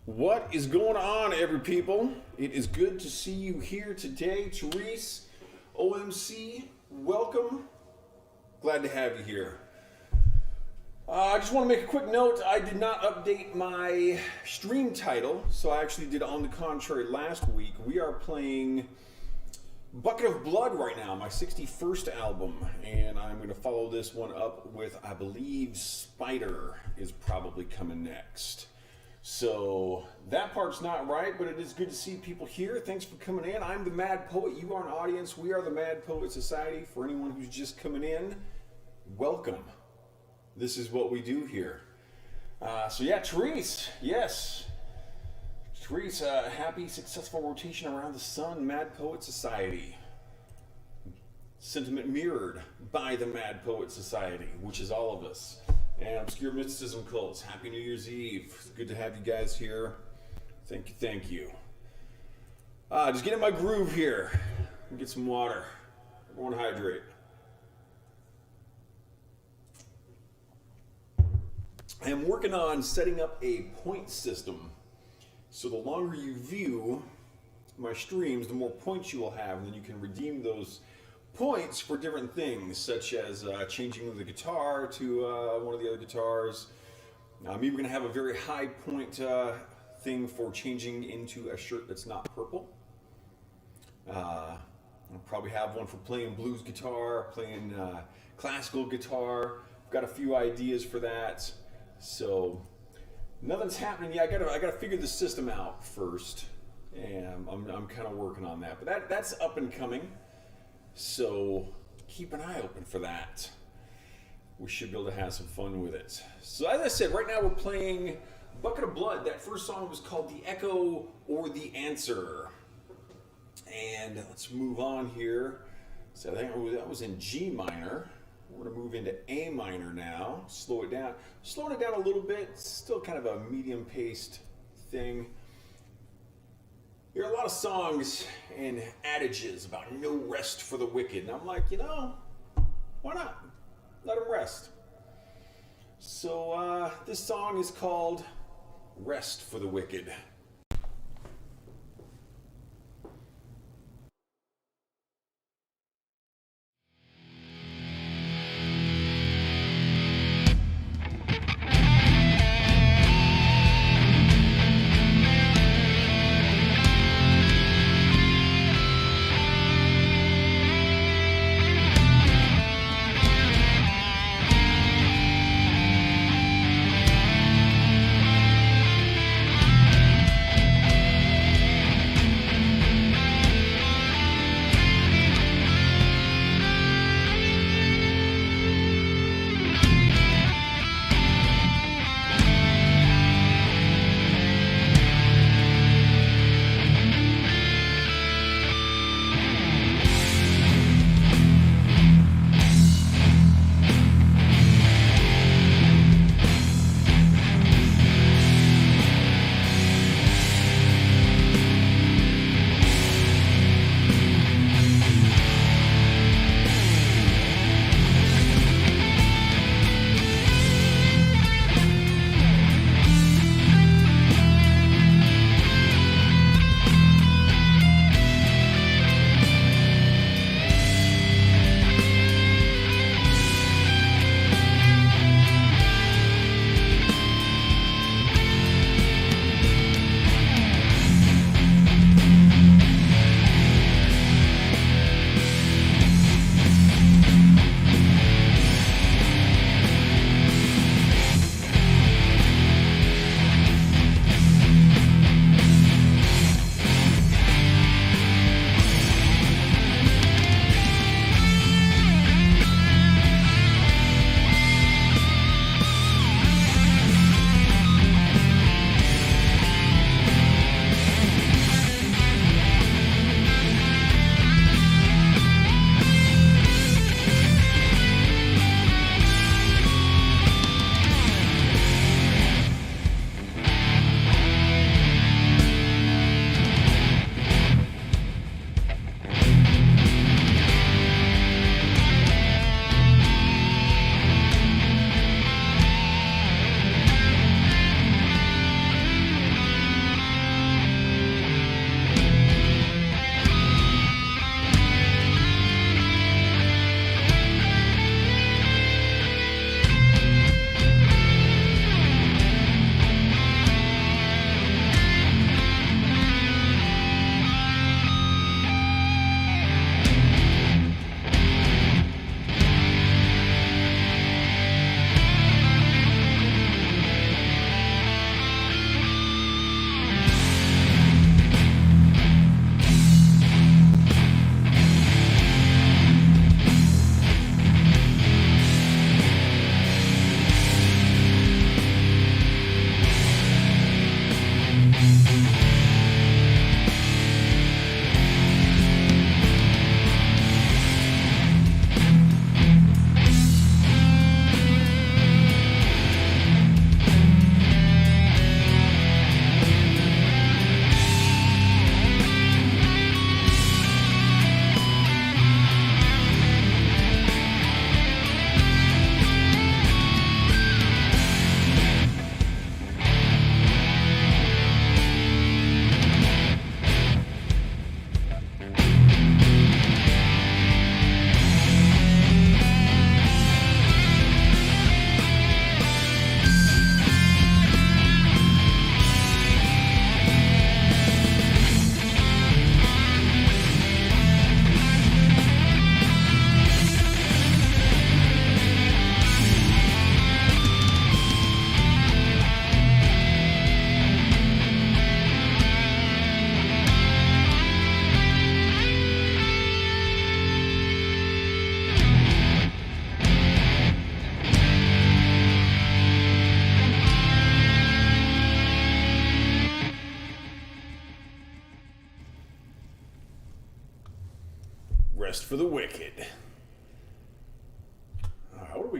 What is going on, every people? It is good to see you here today. Therese, OMC, welcome. Glad to have you here. I just want to make a quick note. I did not update my stream title, so I actually did On the Contrary last week. We are playing Bucket of Blood right now, my 61st album, and I'm going to follow this one up with, I believe, Spider is probably coming next. So that part's not right, but it is good to see people here. Thanks for coming in. I'm the Mad Poet. You are an audience. We are the Mad Poet Society. For anyone who's just coming in, welcome. This is what we do here. So yeah, Therese, yes. Therese, happy, successful rotation around the sun, Mad Poet Society. Sentiment mirrored by the Mad Poet Society, which is all of us. And Obscure Mysticism Cults, happy New Year's Eve. It's good to have you guys here. Thank you, thank you. Just get in my groove here. Get some water. Everyone hydrate. I am working on setting up a point system. So the longer you view my streams, the more points you will have, and then you can redeem those points for different things, such as changing the guitar to one of the other guitars. I'm even going to have a very high point thing for changing into a shirt that's not purple. I'll probably have one for playing blues guitar, playing classical guitar. I've got a few ideas for that. So nothing's happening yet. I gotta figure the system out first, and I'm kind of working on that. But that's up and coming. So keep an eye open for that. We should be able to have some fun with it. So as I said, right now we're playing Bucket of Blood. That first song was called The Echo or The Answer. And let's move on here. So I think that was in G minor. We're going to move into A minor now. Slow it down. Slowing it down a little bit. It's still kind of a medium-paced thing. There are a lot of songs and adages about no rest for the wicked. And I'm like, why not? Let them rest. So this song is called Rest for the Wicked.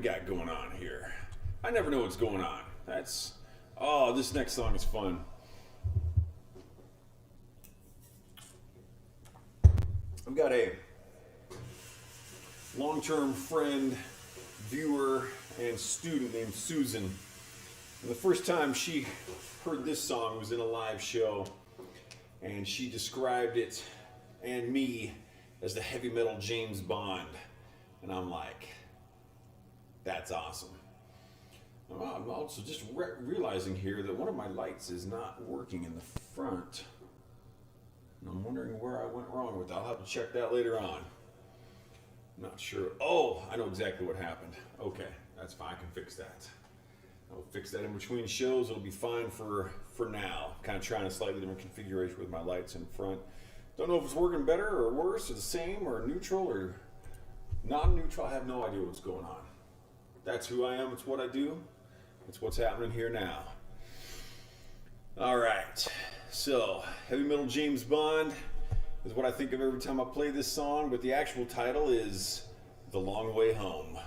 got going on here? I never know what's going on. Oh, this next song is fun. I've got a long-term friend, viewer, and student named Susan. And the first time she heard this song was in a live show, and she described it and me as the heavy metal James Bond. And I'm like, that's awesome. I'm also just realizing here that one of my lights is not working in the front. And I'm wondering where I went wrong with that. I'll have to check that later on. I'm not sure. Oh, I know exactly what happened. Okay, that's fine. I can fix that. I'll fix that in between shows. It'll be fine for now. Kind of trying a slightly different configuration with my lights in front. Don't know if it's working better or worse or the same or neutral or non-neutral. I have no idea what's going on. That's who I am. It's what I do. It's what's happening here now. All right. So, heavy metal James Bond is what I think of every time I play this song, but the actual title is The Long Way Home.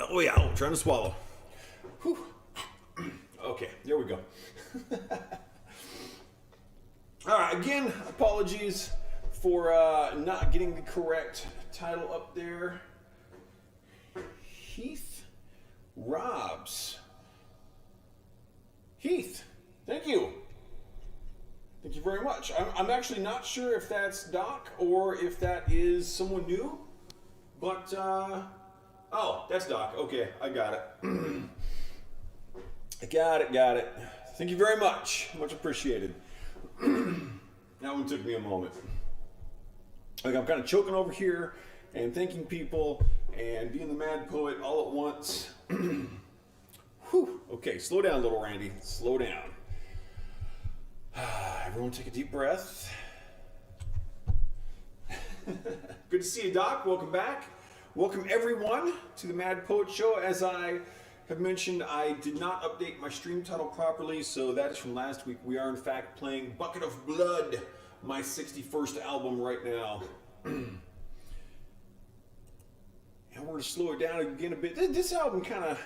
Oh yeah, oh, trying to swallow. Whew. Okay, there we go. All right, again, apologies for not getting the correct title up there. Heath Robs. Heath, thank you. Thank you very much. I'm actually not sure if that's Doc or if that is someone new, but, oh, that's Doc. Okay, I got it. I got it. Thank you very much. Much appreciated. That one took me a moment. Like, I'm kind of choking over here and thanking people and being the mad poet all at once. Whew. Okay, slow down, little Randy. Slow down. Everyone take a deep breath. Good to see you, Doc. Welcome back. Welcome, everyone, to the Mad Poet Show. As I have mentioned, I did not update my stream title properly, so that is from last week. We are, in fact, playing Bucket of Blood, my 61st album right now. And we're going to slow it down again a bit. This album kind of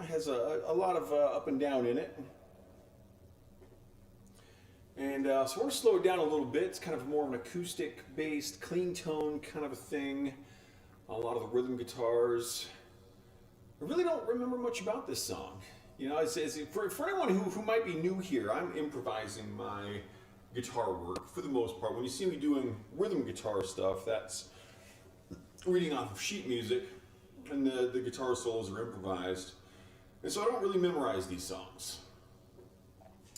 has a lot of up and down in it. And so we're going to slow it down a little bit. It's kind of more of an acoustic-based, clean tone kind of a thing. A lot of the rhythm guitars. I really don't remember much about this song. You know, for anyone who might be new here, I'm improvising my guitar work for the most part. When you see me doing rhythm guitar stuff, that's reading off of sheet music, and the guitar solos are improvised. And so I don't really memorize these songs.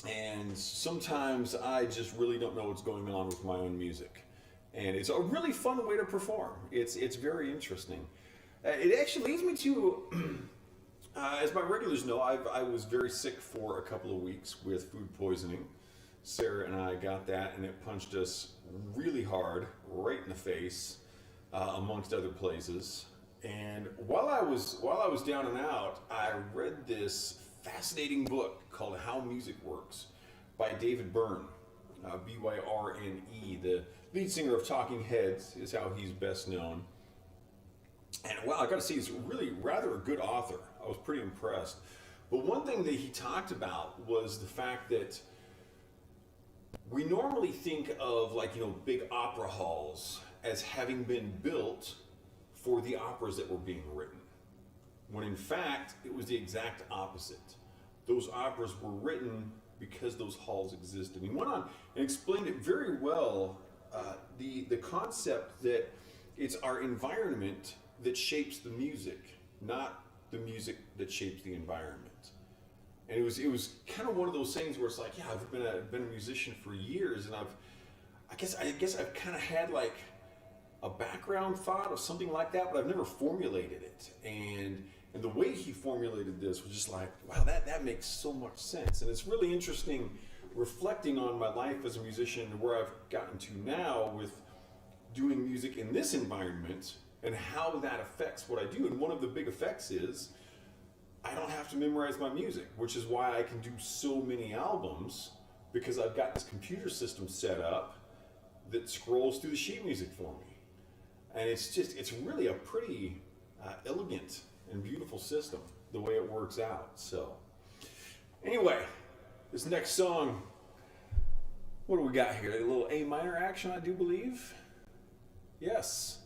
And sometimes I just really don't know what's going on with my own music. And it's a really fun way to perform. It's very interesting. It actually leads me to, as my regulars know, I was very sick for a couple of weeks with food poisoning. Sarah and I got that, and it punched us really hard, right in the face, amongst other places. And while I was down and out, I read this fascinating book called How Music Works by David Byrne, B-Y-R-N-E. The lead singer of Talking Heads is how he's best known. And well, I gotta say, he's really rather a good author. I was pretty impressed. But one thing that he talked about was the fact that we normally think of, like, you know, big opera halls as having been built for the operas that were being written, when in fact it was the exact opposite. Those operas were written because those halls existed. He went on and explained it very well, the concept that it's our environment that shapes the music, not the music that shapes the environment. And it was kind of one of those things where it's like, yeah, I've been a musician for years, and I guess I've kind of had like a background thought of something like that, but I've never formulated it. And the way he formulated this was just like, wow, that makes so much sense. And it's really interesting reflecting on my life as a musician and where I've gotten to now with doing music in this environment and how that affects what I do. And one of the big effects is I don't have to memorize my music, which is why I can do so many albums, because I've got this computer system set up that scrolls through the sheet music for me. And it's really a pretty elegant and beautiful system, the way it works out. So anyway, this next song, what do we got here? A little A minor action, I do believe. Yes,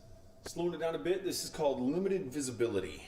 slowing it down a bit. This is called Limited Visibility.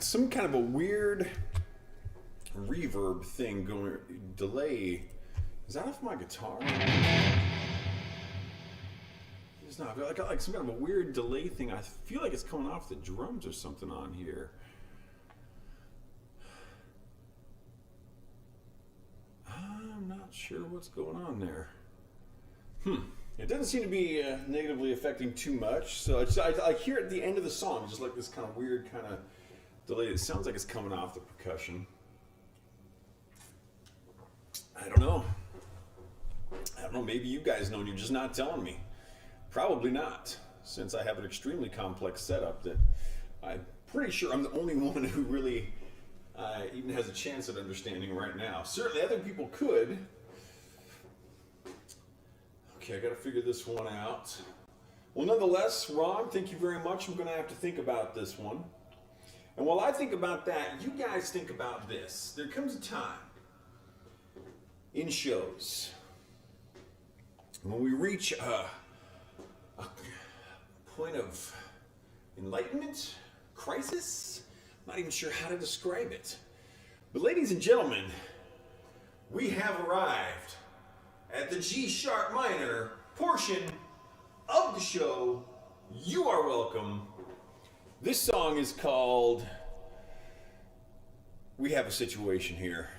some kind of a weird reverb thing going, delay. Is that off my guitar? It's not. I got like some kind of a weird delay thing. I feel like it's coming off the drums or something on here. I'm not sure what's going on there. It doesn't seem to be negatively affecting too much. So I hear at the end of the song, just like this kind of weird kind of delay. It sounds like it's coming off the percussion. I don't know. Maybe you guys know and you're just not telling me. Probably not, since I have an extremely complex setup that I'm pretty sure I'm the only one who really even has a chance at understanding right now. Certainly other people could. Okay, I gotta figure this one out. Well, nonetheless, Ron, thank you very much. I'm gonna have to think about this one. And while I think about that, you guys think about this. There comes a time in shows when we reach a point of enlightenment, crisis. I'm not even sure how to describe it. But ladies and gentlemen, we have arrived at the G sharp minor portion of the show. You are welcome. This song is called We Have a Situation Here.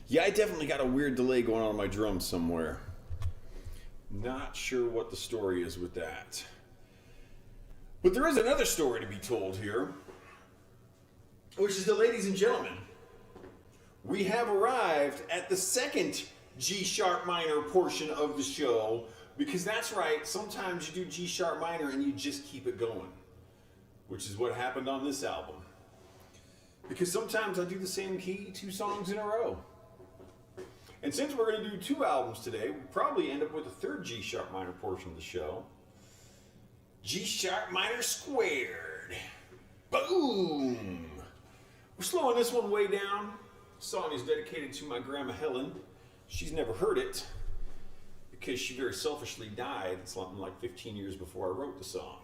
Yeah, I definitely got a weird delay going on my drums somewhere. Not sure what the story is with that. But there is another story to be told here, which is that, ladies and gentlemen, we have arrived at the second G sharp minor portion of the show, because that's right, sometimes you do G sharp minor and you just keep it going, which is what happened on this album. Because sometimes I do the same key 2 songs in a row. And since we're going to do 2 albums today, we'll probably end up with a third G sharp minor portion of the show. G sharp minor squared. Boom! We're slowing this one way down. The song is dedicated to my grandma Helen. She's never heard it because she very selfishly died something like 15 years before I wrote the song.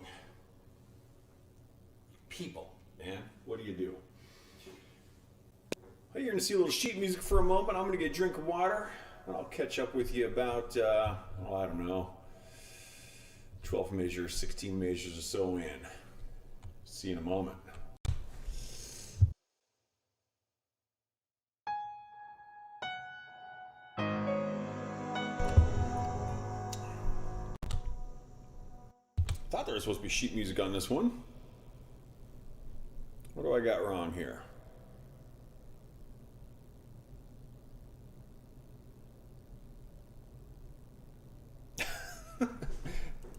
People, man, what do you do? Well, you're going to see a little sheet music for a moment. I'm going to get a drink of water, and I'll catch up with you about, I don't know, 12 measures, 16 measures or so in. See you in a moment. Thought there was supposed to be sheet music on this one. What do I got wrong here?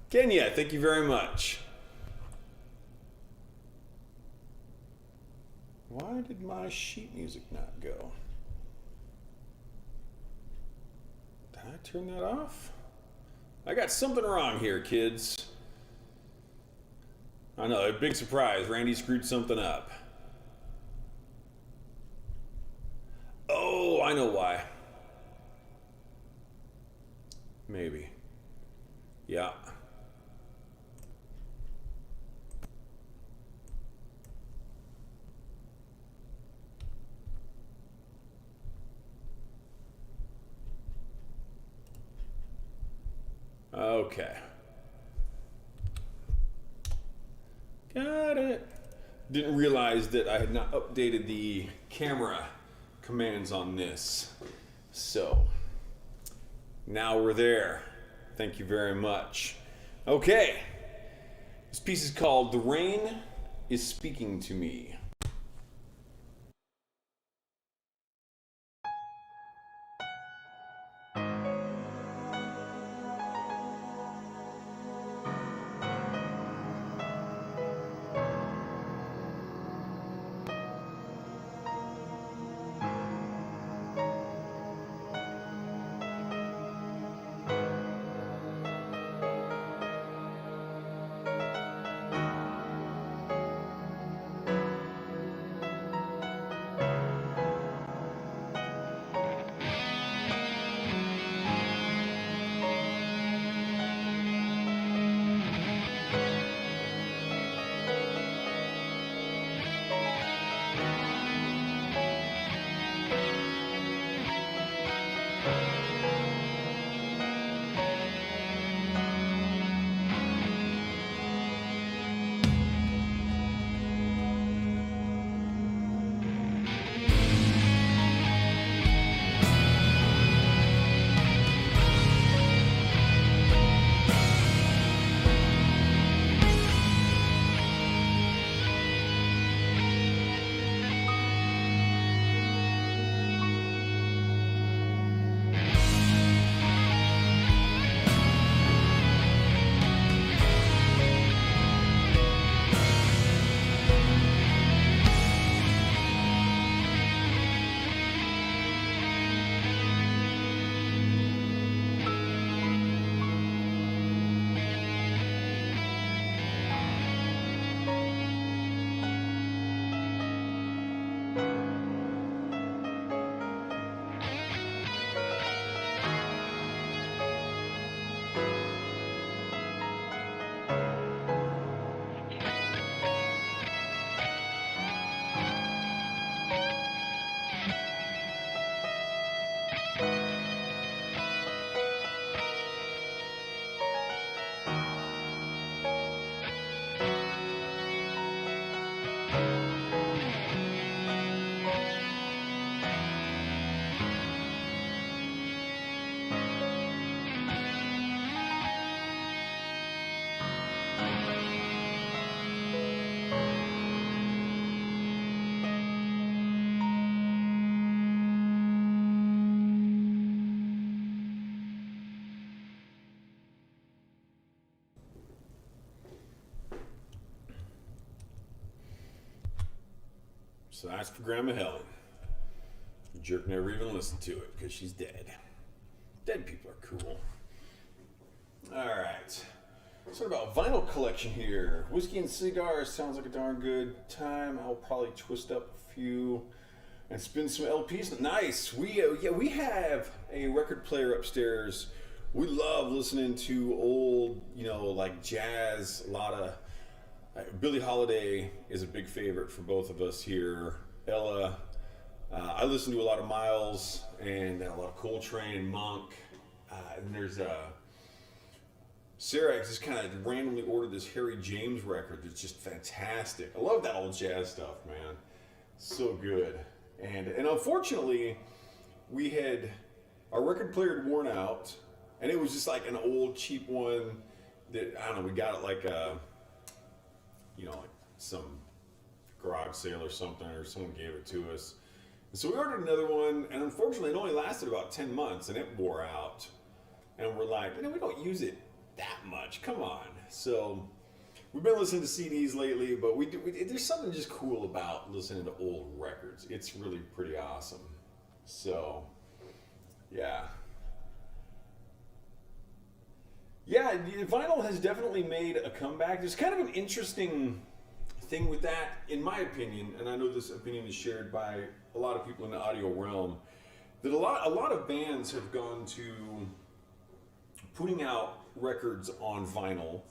Kenya, thank you very much. Why did my sheet music not go? Did I turn that off? I got something wrong here, kids. I know, a big surprise. Randy screwed something up. Oh, I know why. Maybe. Yeah. Okay. Got it. Didn't realize that I had not updated the camera commands on this. So, now we're there. Thank you very much. Okay. This piece is called The Rain is Speaking to Me. So that's for Grandma Helen. The jerk never even listened to it because she's dead. Dead people are cool. Alright. So about vinyl collection here. Whiskey and Cigars sounds like a darn good time. I'll probably twist up a few and spin some LPs. Nice. We have a record player upstairs. We love listening to old, like jazz. A lot of Billie Holiday is a big favorite for both of us here. Ella. I listen to a lot of Miles and a lot of Coltrane and Monk. And there's Sarah just kind of randomly ordered this Harry James record that's just fantastic. I love that old jazz stuff, man. So good. And unfortunately, we had our record player had worn out, and it was just like an old cheap one that I don't know. We got it like like some garage sale or something, or someone gave it to us. And so we ordered another one, and unfortunately, it only lasted about 10 months, and it wore out. And we're like, we don't use it that much. Come on. So we've been listening to CDs lately, but there's something just cool about listening to old records. It's really pretty awesome. So, yeah. Yeah, vinyl has definitely made a comeback. There's kind of an interesting thing with that, in my opinion, and I know this opinion is shared by a lot of people in the audio realm, that a lot of bands have gone to putting out records on vinyl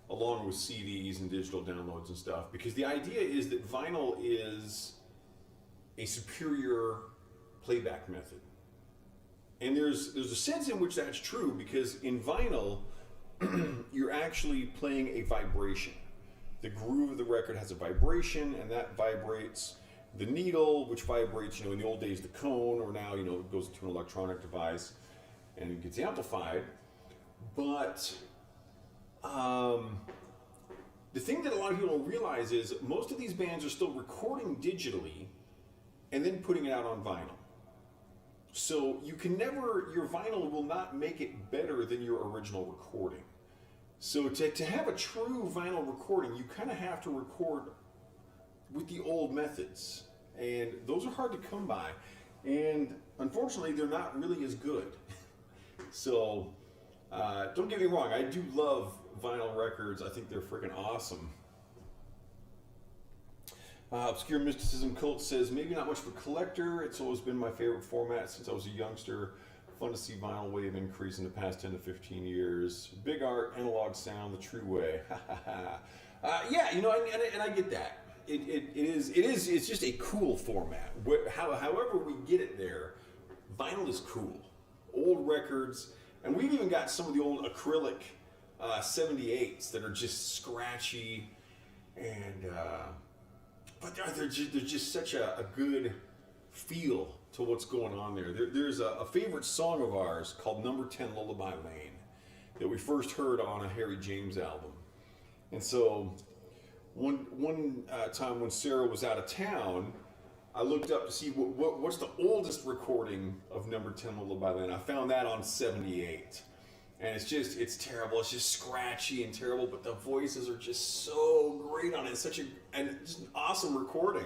along with CDs and digital downloads and stuff, because the idea is that vinyl is a superior playback method. And there's a sense in which that's true, because in vinyl, you're actually playing a vibration. The groove of the record has a vibration, and that vibrates the needle, which vibrates, in the old days, the cone, or now, it goes to an electronic device and it gets amplified. But the thing that a lot of people don't realize is most of these bands are still recording digitally and then putting it out on vinyl. So your vinyl will not make it better than your original recording. So to have a true vinyl recording, you kind of have to record with the old methods. And those are hard to come by. And unfortunately, they're not really as good. So don't get me wrong, I do love vinyl records. I think they're freaking awesome. Obscure Mysticism Cult says, maybe not much of a collector. It's always been my favorite format since I was a youngster. Fun to see vinyl wave increase in the past 10 to 15 years. Big art, analog sound, the true way. Yeah, and I get that. It's just a cool format. However we get it there, vinyl is cool. Old records, and we've even got some of the old acrylic 78s that are just scratchy, and but they're just such a good feel to what's going on there. There's a favorite song of ours called Number 10 Lullaby Lane that we first heard on a Harry James album. And so one time when Sarah was out of town, I looked up to see what's the oldest recording of Number 10 Lullaby Lane. I found that on 78. And it's terrible. It's just scratchy and terrible, but the voices are just so great on it. It's just an awesome recording.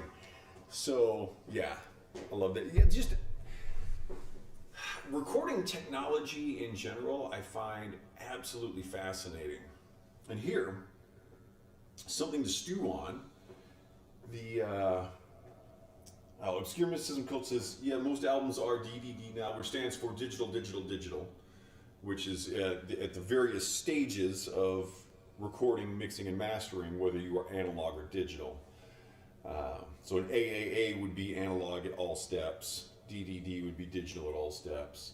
So, yeah, I love that. Yeah, just recording technology in general, I find absolutely fascinating. And here, something to stew on. The Obscure Mysticism Cult says, yeah, most albums are DDD now, which stands for digital, which is at the various stages of recording, mixing, and mastering, whether you are analog or digital. So an AAA would be analog at all steps. DDD would be digital at all steps.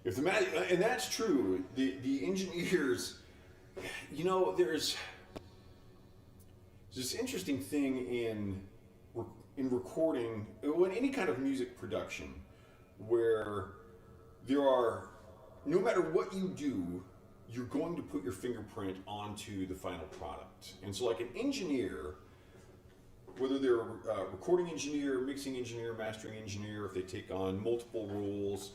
And that's true. The engineers, there's this interesting thing in recording, in any kind of music production, where there are, no matter what you do, you're going to put your fingerprint onto the final product. And so like an engineer, whether they're a recording engineer, mixing engineer, mastering engineer, if they take on multiple roles,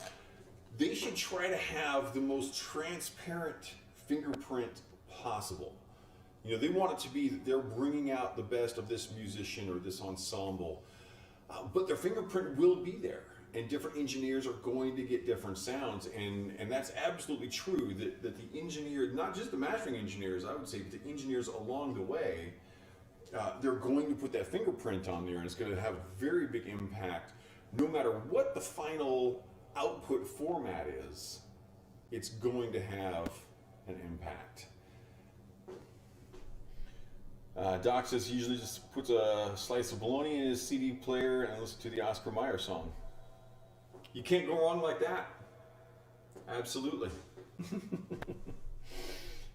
they should try to have the most transparent fingerprint possible. You know, they want it to be that they're bringing out the best of this musician or this ensemble, but their fingerprint will be there, and different engineers are going to get different sounds, and that's absolutely true, that the engineer, not just the mastering engineers, I would say, but the engineers along the way, they're going to put that fingerprint on there, and it's going to have a very big impact. No matter what the final output format is, it's going to have an impact. Doc says he usually just puts a slice of bologna in his CD player and listens to the Oscar Mayer song. You can't go wrong like that. Absolutely.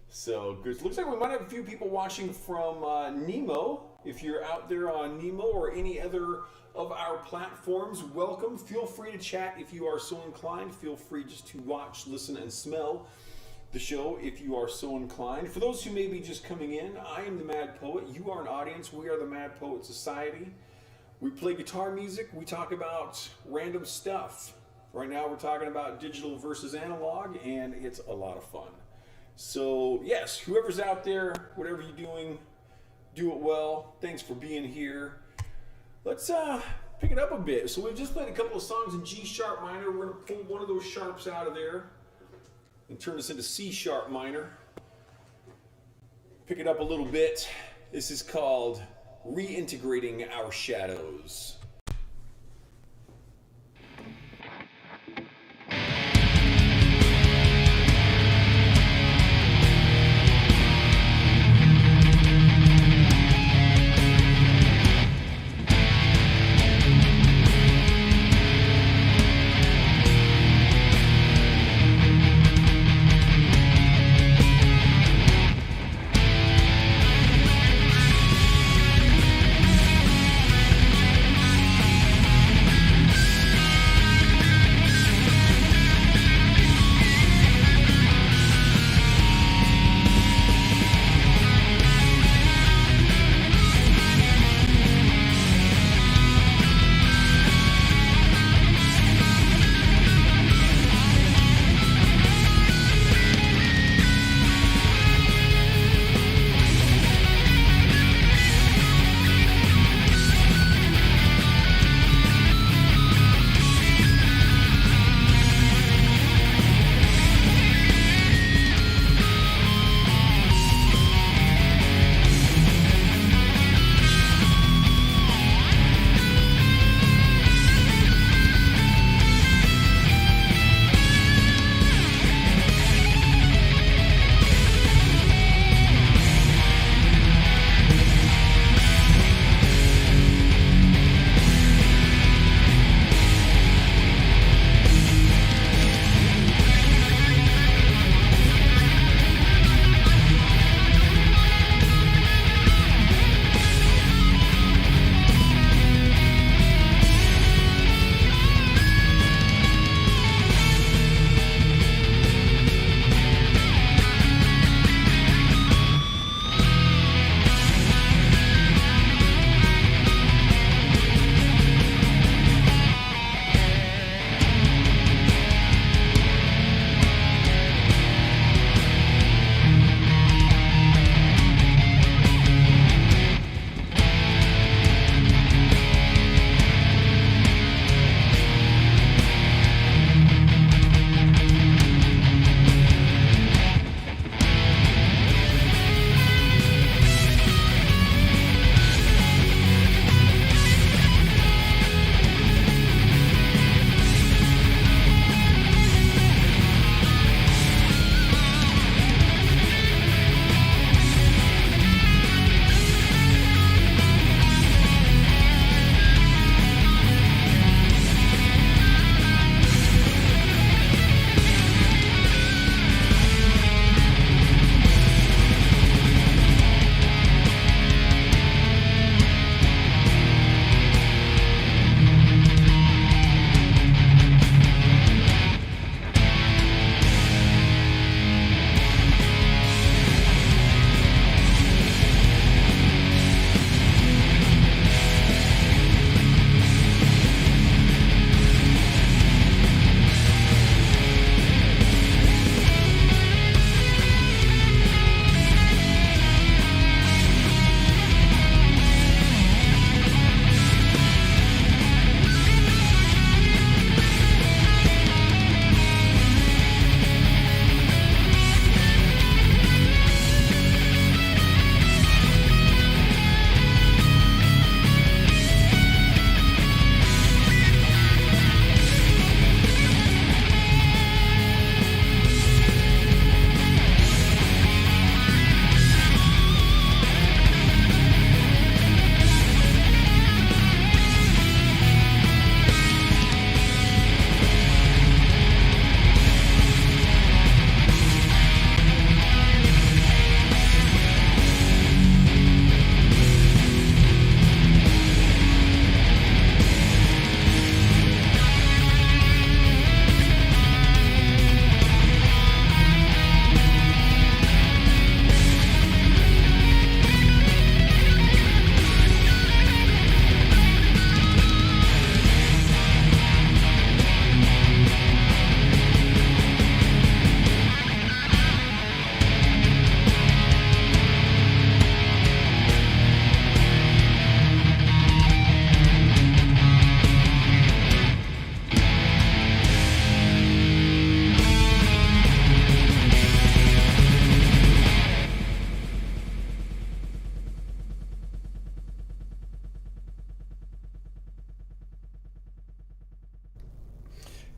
So good. Looks like we might have a few people watching from Nemo. If you're out there on Nemo or any other of our platforms, welcome. Feel free to chat if you are so inclined. Feel free just to watch, listen, and smell the show if you are so inclined. For those who may be just coming in, I am the Mad Poet. You are an audience. We are the Mad Poet Society. We play guitar music. We talk about random stuff. Right now we're talking about digital versus analog, and it's a lot of fun. So yes, whoever's out there, whatever you're doing, do it well. Thanks for being here. Let's pick it up a bit. So we've just played a couple of songs in G sharp minor. We're going to pull one of those sharps out of there and turn this into C sharp minor. Pick it up a little bit. This is called Reintegrating Our Shadows.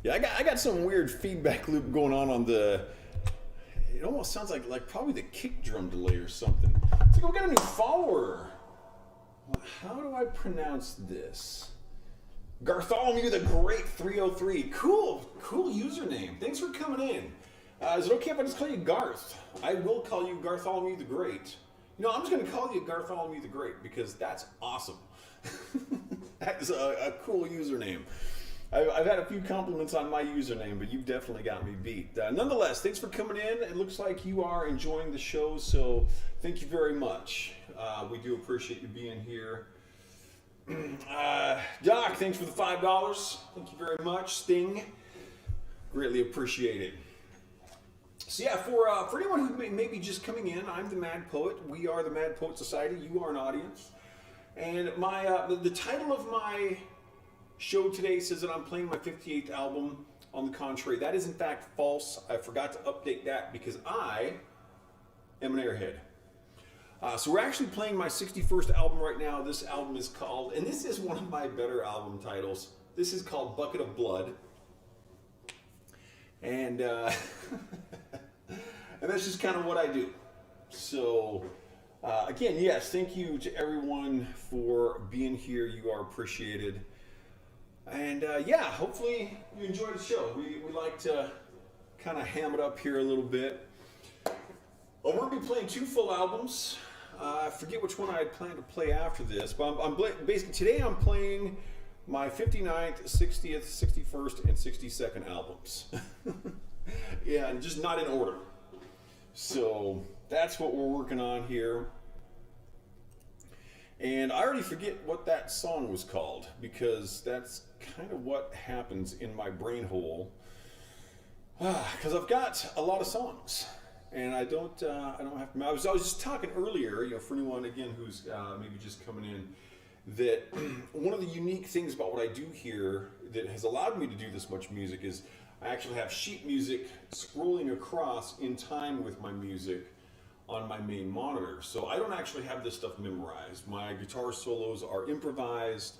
Yeah, I got some weird feedback loop going on the. It almost sounds like probably the kick drum delay or something. So we got a new follower. How do I pronounce this? Gartholomew the Great 303. Cool username. Thanks for coming in. Is it okay if I just call you Garth? I will call you Gartholomew the Great. You know, I'm just going to call you Gartholomew the Great because that's awesome. That is a cool username. I've had a few compliments on my username, but you've definitely got me beat. Nonetheless, thanks for coming in. It looks like you are enjoying the show, so thank you very much. We do appreciate you being here. Doc, thanks for the $5. Thank you very much. Sting, greatly appreciate it. So yeah, for anyone who may be just coming in, I'm the Mad Poet. We are the Mad Poet Society. You are an audience. And the title of my show today says that I'm playing my 58th album. On the contrary, that is in fact false. I forgot to update that because I am an airhead. So we're actually playing my 61st album right now. This album is called, and this is one of my better album titles. This is called Bucket of Blood. And, and that's just kind of what I do. So, again, yes, thank you to everyone for being here. You are appreciated. And yeah, hopefully you enjoy the show. We like to kind of ham it up here a little bit. Well, we're going to be playing 2 full albums. I forget which one I had planned to play after this, but I'm basically today I'm playing my 59th, 60th, 61st, and 62nd albums. Yeah, and just not in order. So that's what we're working on here. And I already forget what that song was called because that's kind of what happens in my brain hole. Because I've got a lot of songs. And I don't have to. I was just talking earlier, for anyone again who's maybe just coming in, that one of the unique things about what I do here that has allowed me to do this much music is I actually have sheet music scrolling across in time with my music on my main monitor. So I don't actually have this stuff memorized. My guitar solos are improvised,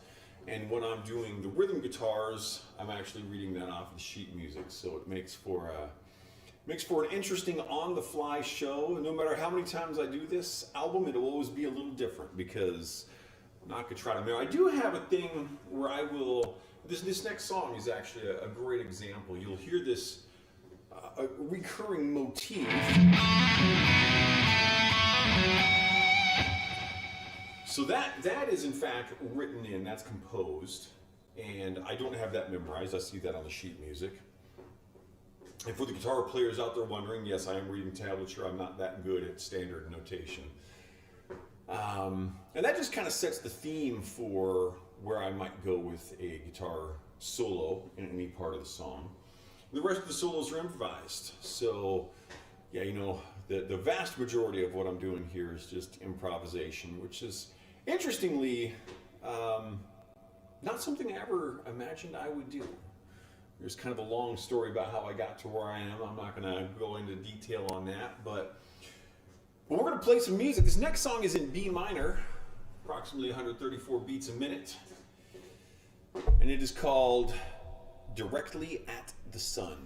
and when I'm doing the rhythm guitars, I'm actually reading that off of sheet music. So it makes for an interesting on-the-fly show. No matter how many times I do this album, it'll always be a little different because I'm not going to try to remember. I do have a thing where I will... This next song is actually a great example. You'll hear this a recurring motif. So that is in fact written in, that's composed, and I don't have that memorized. I see that on the sheet music. And for the guitar players out there wondering, yes, I am reading tablature. I'm not that good at standard notation. And that just kind of sets the theme for where I might go with a guitar solo in any part of the song. The rest of the solos are improvised. So, yeah, the vast majority of what I'm doing here is just improvisation, which is, interestingly, not something I ever imagined I would do. There's kind of a long story about how I got to where I am. I'm not going to go into detail on that, but we're going to play some music. This next song is in B minor, approximately 134 beats a minute, and it is called Directly at the Sun.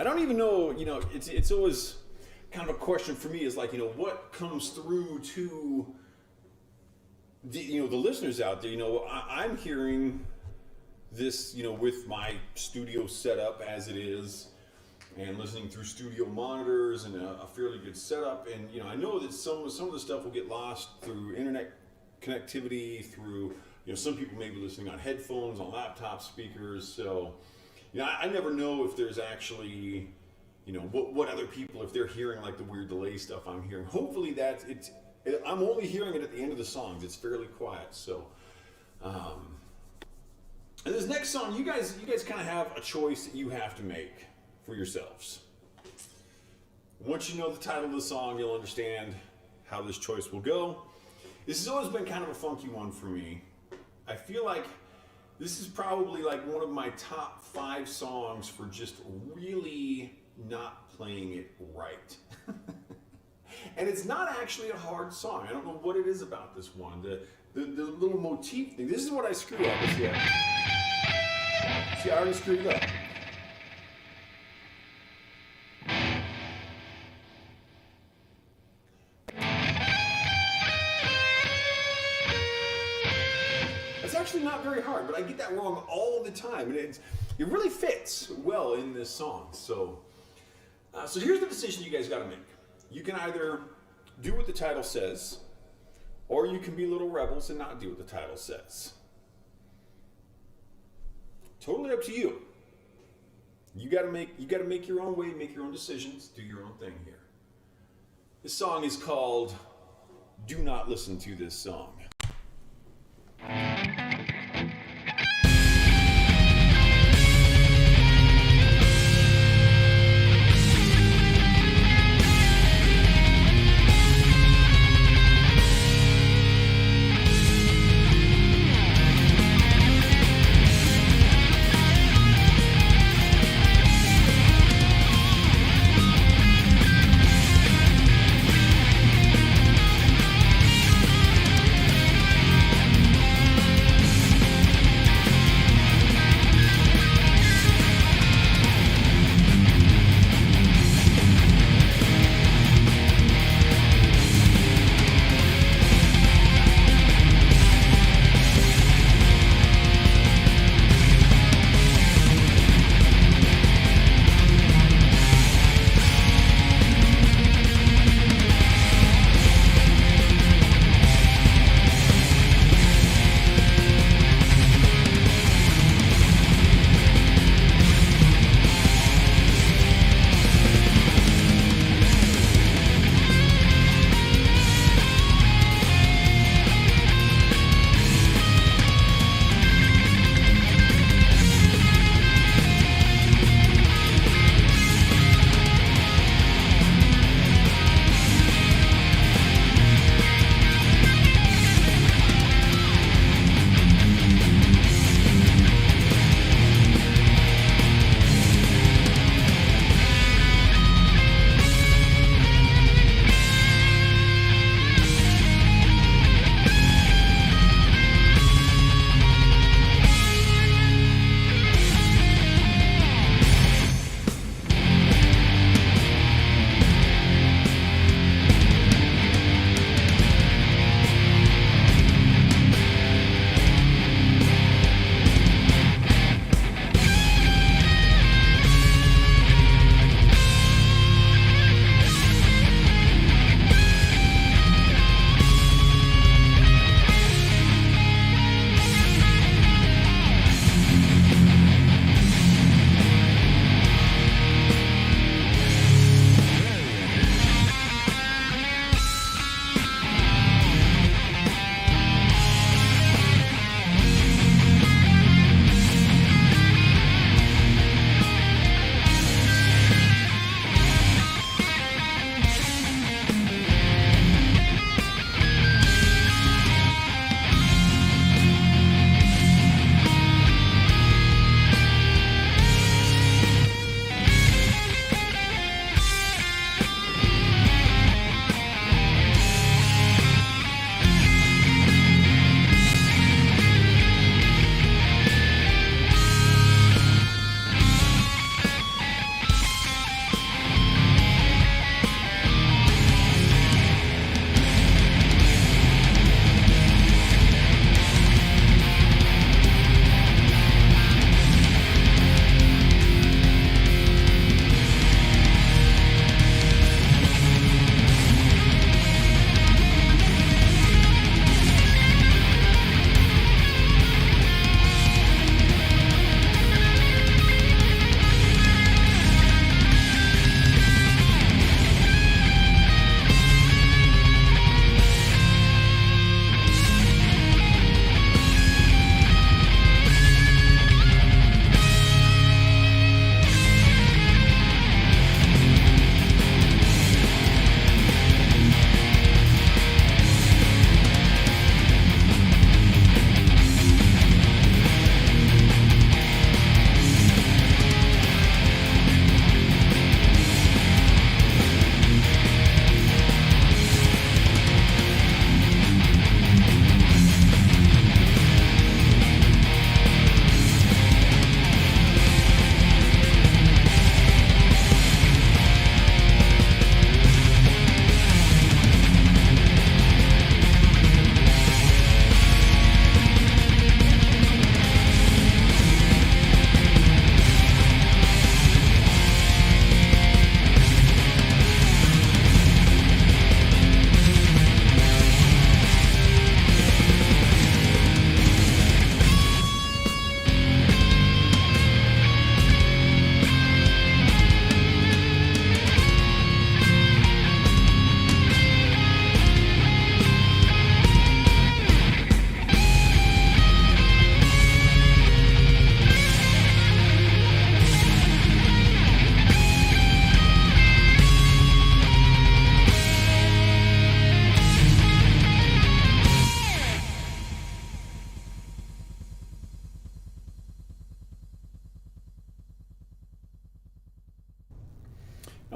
I don't even know, you know, it's always kind of a question for me is like, you know, what comes through to the, you know, the listeners out there. You know, I'm hearing this, you know, with my studio setup as it is, and listening through studio monitors and a fairly good setup. And, you know, I know that some of the stuff will get lost through internet connectivity, through, you know, some people may be listening on headphones, on laptop speakers. So, you know, I never know if there's actually, you know, what other people, if they're hearing like the weird delay stuff I'm hearing. Hopefully I'm only hearing it at the end of the songs. It's fairly quiet. So, and this next song, you guys kind of have a choice that you have to make for yourselves. Once you know the title of the song, you'll understand how this choice will go. This has always been kind of a funky one for me. I feel like this is probably like one of my top 5 songs for just really not playing it right. And it's not actually a hard song. I don't know what it is about this one. The little motif thing. This is what I screwed up. See, I already screwed it up. Actually not very hard, but I get that wrong all the time, and it really fits well in this song. So here's the decision you guys got to make. You can either do what the title says, or you can be little rebels and not do what the title says. Totally up to you. You got to make your own way, make your own decisions, do your own thing here. This song is called "Do Not Listen to This Song."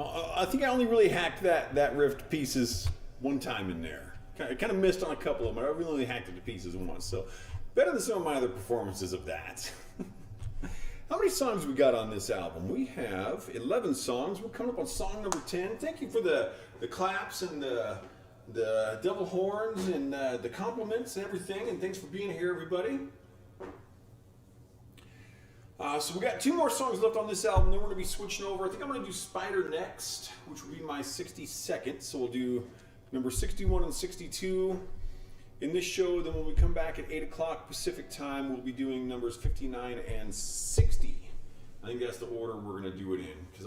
I think I only really hacked that riff to pieces one time in there. I kind of missed on a couple of them, but I really only hacked it to pieces once. So better than some of my other performances of that. How many songs we got on this album? We have 11 songs. We're coming up on song number 10. Thank you for the claps and the devil horns and the compliments and everything. And thanks for being here, everybody. So we got 2 more songs left on this album. Then we're going to be switching over. I think I'm going to do Spider next, which will be my 62nd. So we'll do number 61 and 62 in this show. Then when we come back at 8 o'clock Pacific time, we'll be doing numbers 59 and 60. I think that's the order we're going to do it in. Because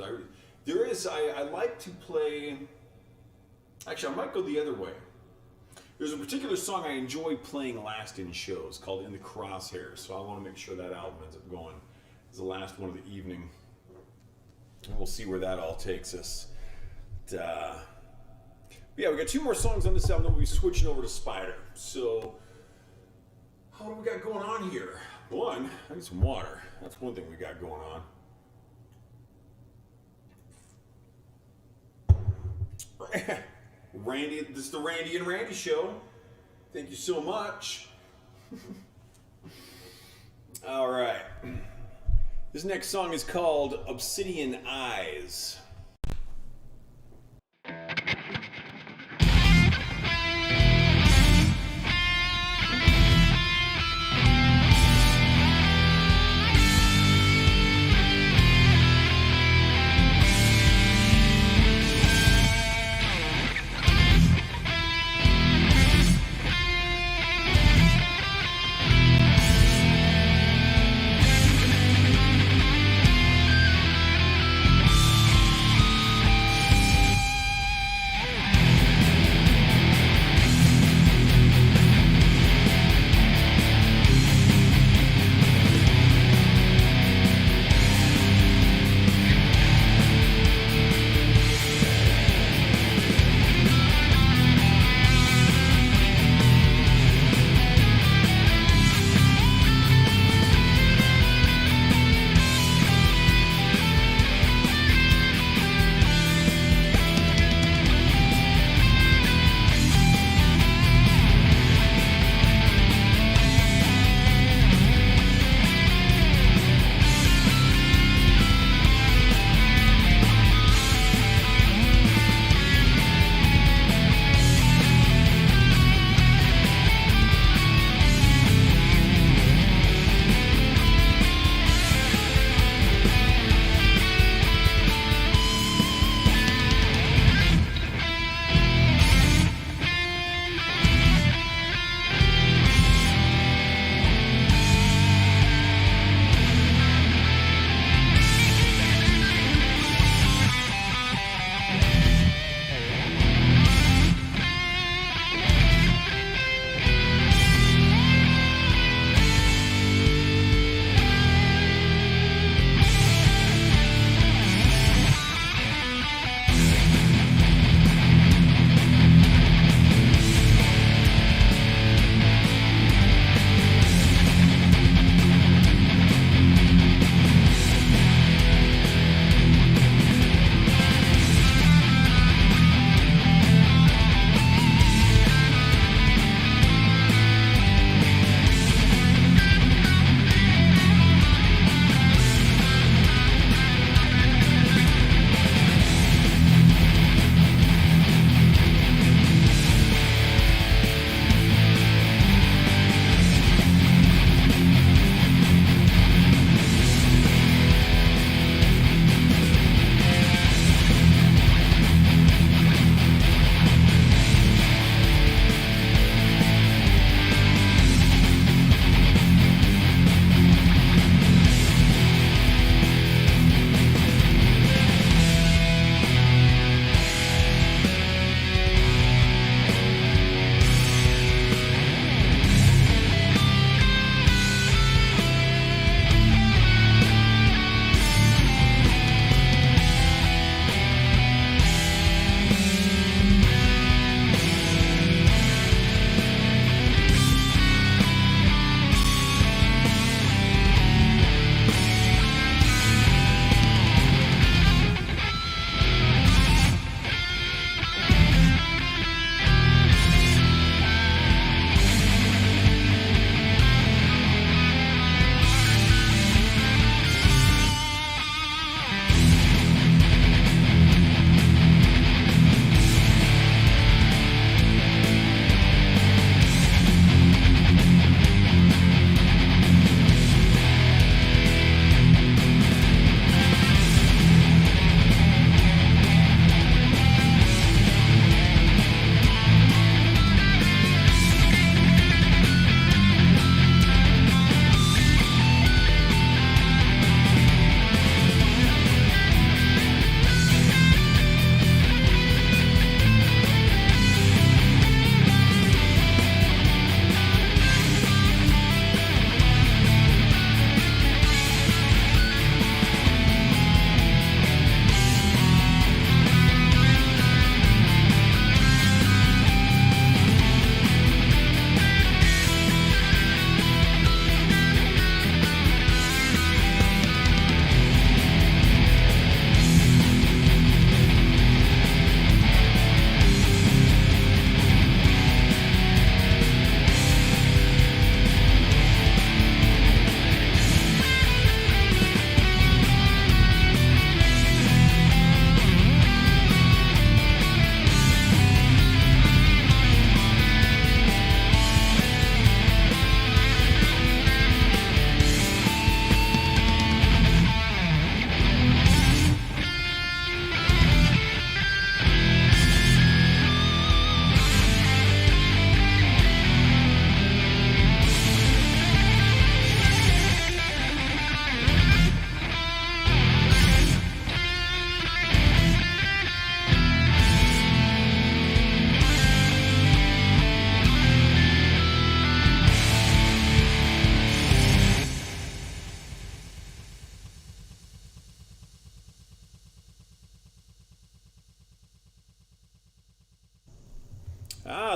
I like to play... Actually, I might go the other way. There's a particular song I enjoy playing last in shows called In the Crosshairs. So I want to make sure that album ends up going as the last one of the evening. And we'll see where that all takes us. Yeah, we got 2 more songs on this album, then we'll be switching over to Spider. So, what do we got going on here? One, I need some water. That's one thing we got going on. Randy, this is the Randy and Randy show. Thank you so much. All right. This next song is called Obsidian Eyes.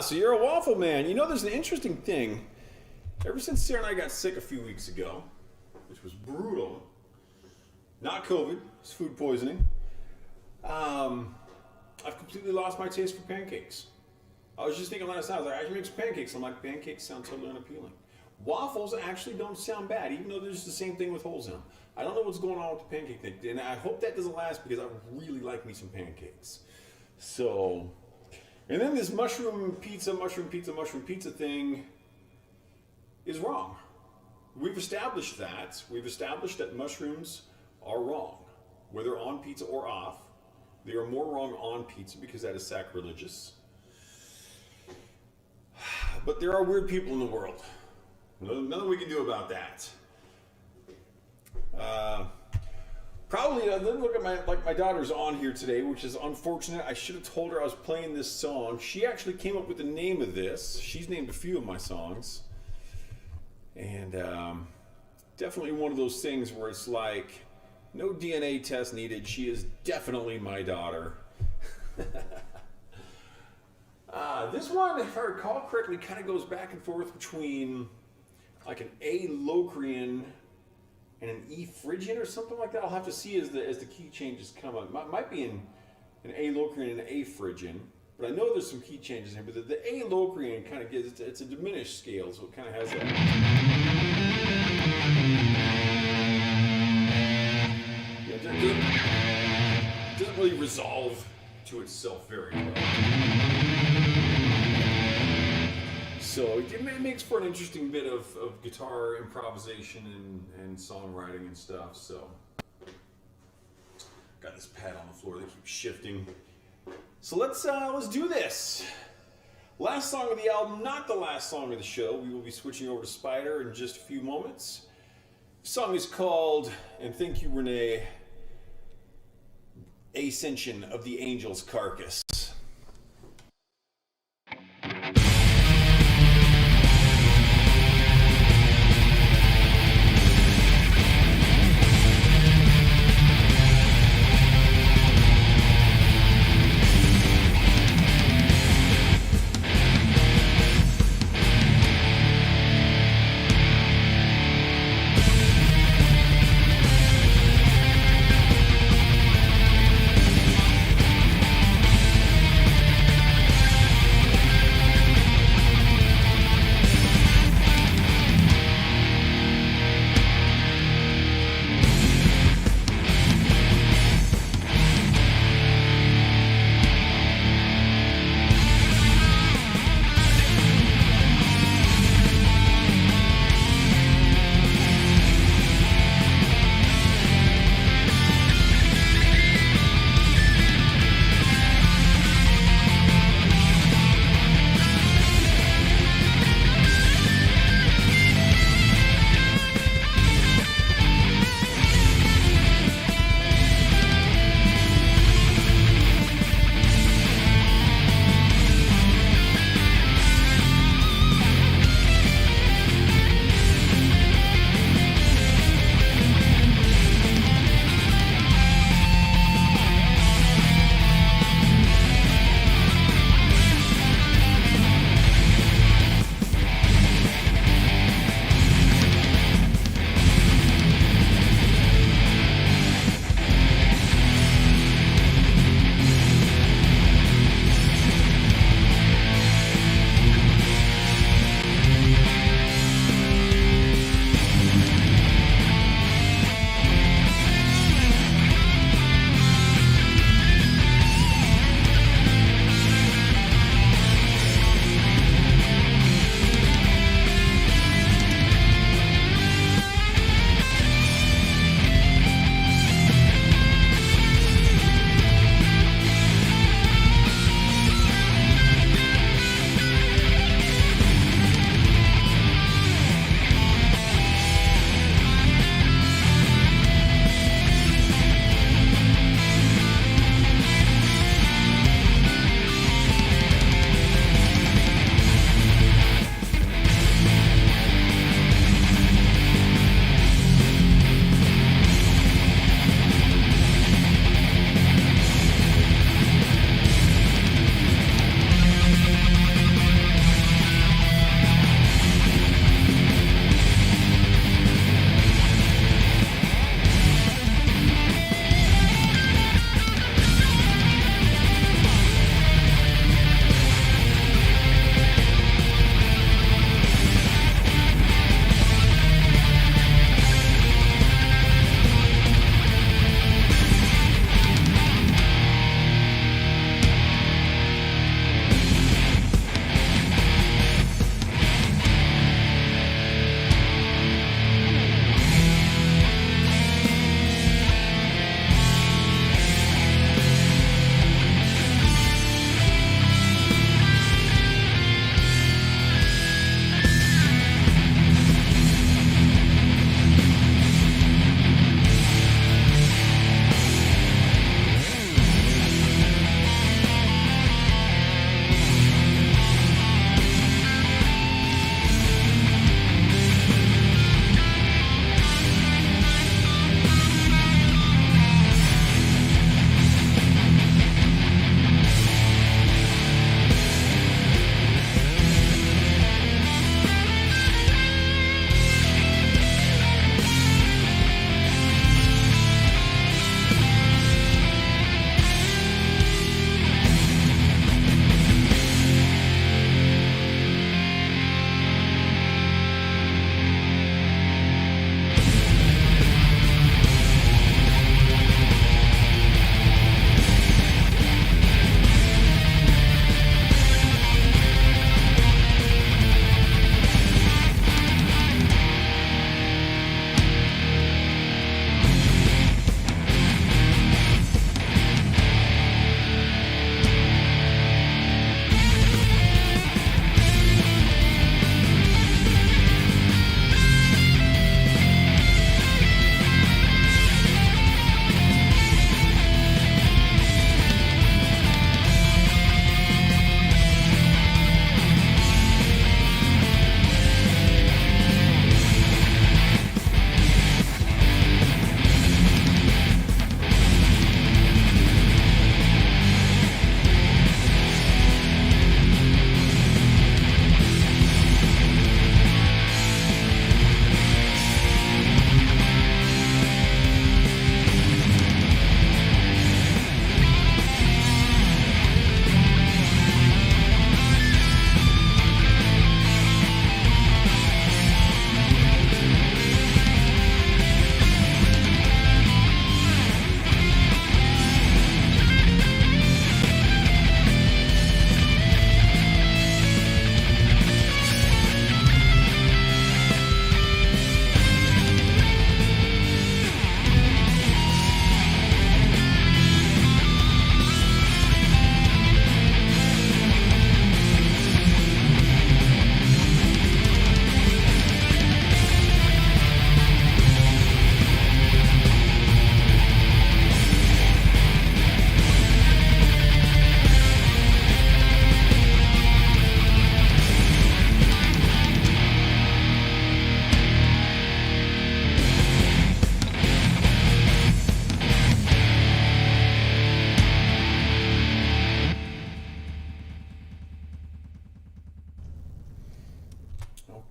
So you're a waffle man. You know, there's an interesting thing. Ever since Sarah and I got sick a few weeks ago, which was brutal, not COVID, it's food poisoning, I've completely lost my taste for pancakes. I was just thinking last night, I was like, I should make some pancakes. I'm like, pancakes sound totally unappealing. Waffles actually don't sound bad, even though there's the same thing with holes in them. I don't know what's going on with the pancake thing, and I hope that doesn't last because I really like me some pancakes. So, and then this mushroom pizza thing is wrong. We've established that. We've established that mushrooms are wrong. Whether on pizza or off, they are more wrong on pizza because that is sacrilegious. But there are weird people in the world. Nothing we can do about that. Probably, then look at my daughter's on here today, which is unfortunate. I should have told her I was playing this song. She actually came up with the name of this. She's named a few of my songs. And definitely one of those things where it's like, no DNA test needed. She is definitely my daughter. This one, if I recall correctly, kind of goes back and forth between like an A Locrian and an E Phrygian or something like that. I'll have to see as the key changes come up. Might be an A Locrian and an A Phrygian, but I know there's some key changes in here. But the A Locrian kind of gives it's a diminished scale, so it kind of has that. It doesn't really resolve to itself very well. So it makes for an interesting bit of guitar improvisation and songwriting and stuff. So got this pad on the floor that keeps shifting. So let's do this. Last song of the album, not the last song of the show. We will be switching over to Spider in just a few moments. The song is called, and thank you, Renee, Ascension of the Angel's Carcass.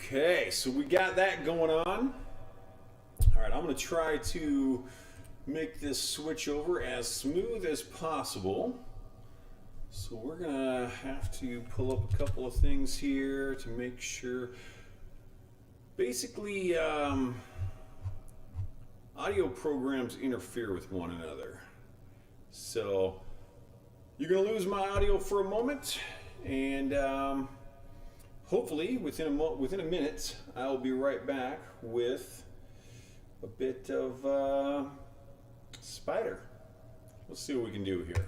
Okay, so we got that going on. All right, I'm going to try to make this switch over as smooth as possible. So we're going to have to pull up a couple of things here to make sure. Basically, audio programs interfere with one another. So you're going to lose my audio for a moment, and hopefully within a minute I'll be right back with a bit of Spider. Let's see what we can do here.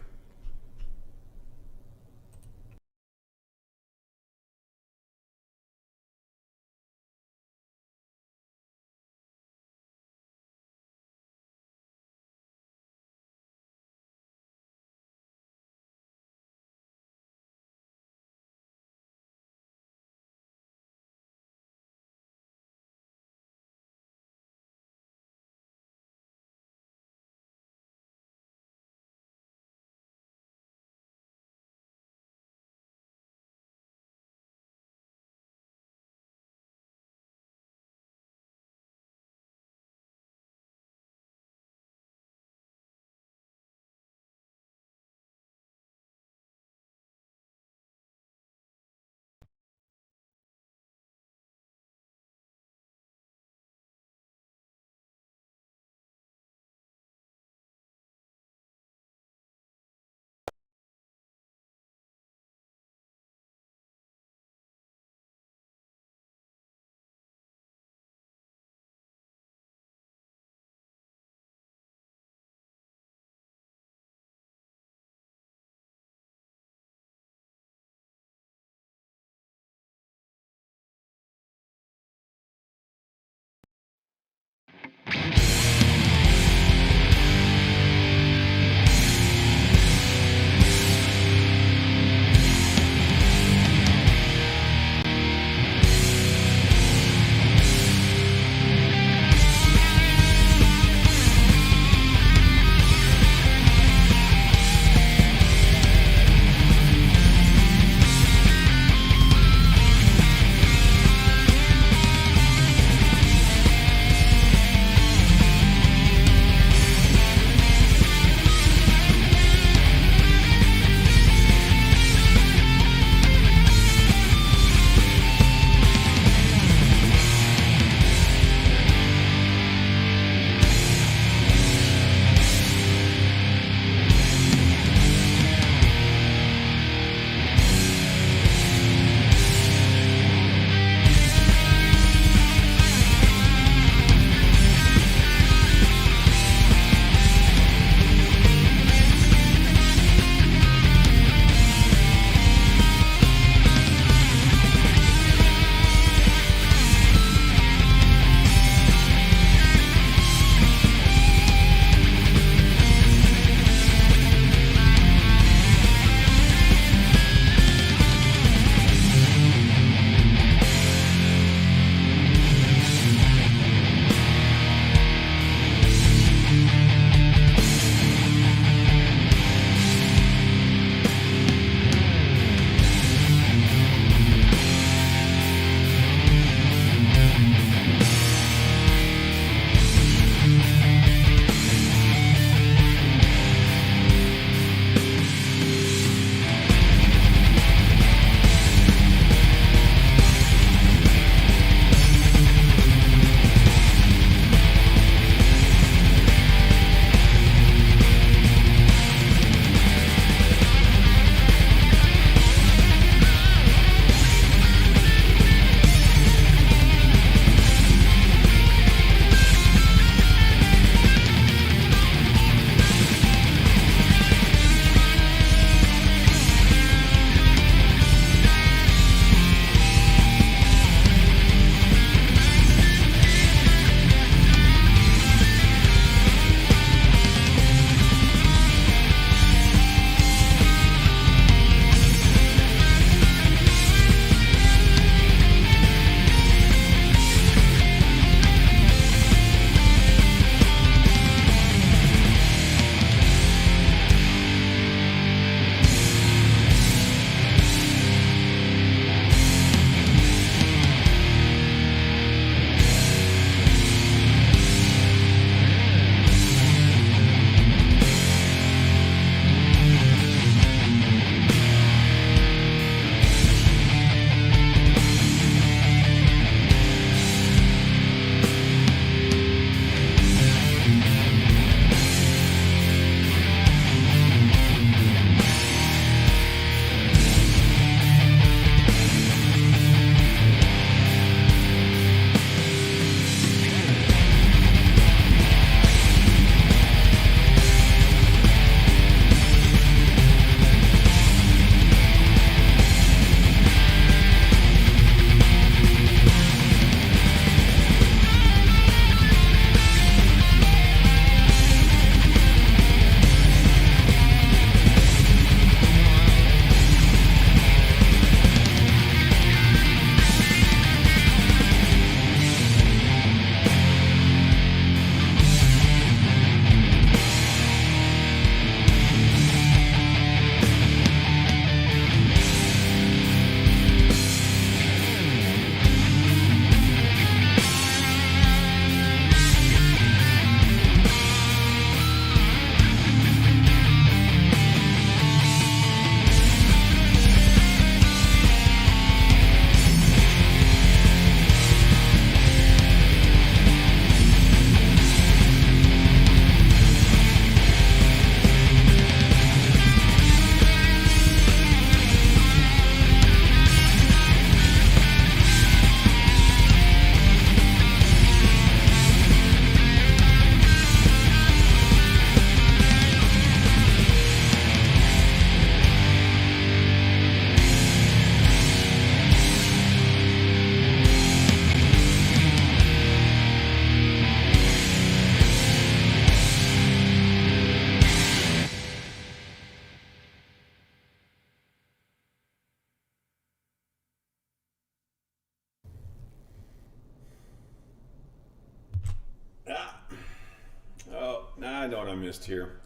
I know what I missed here.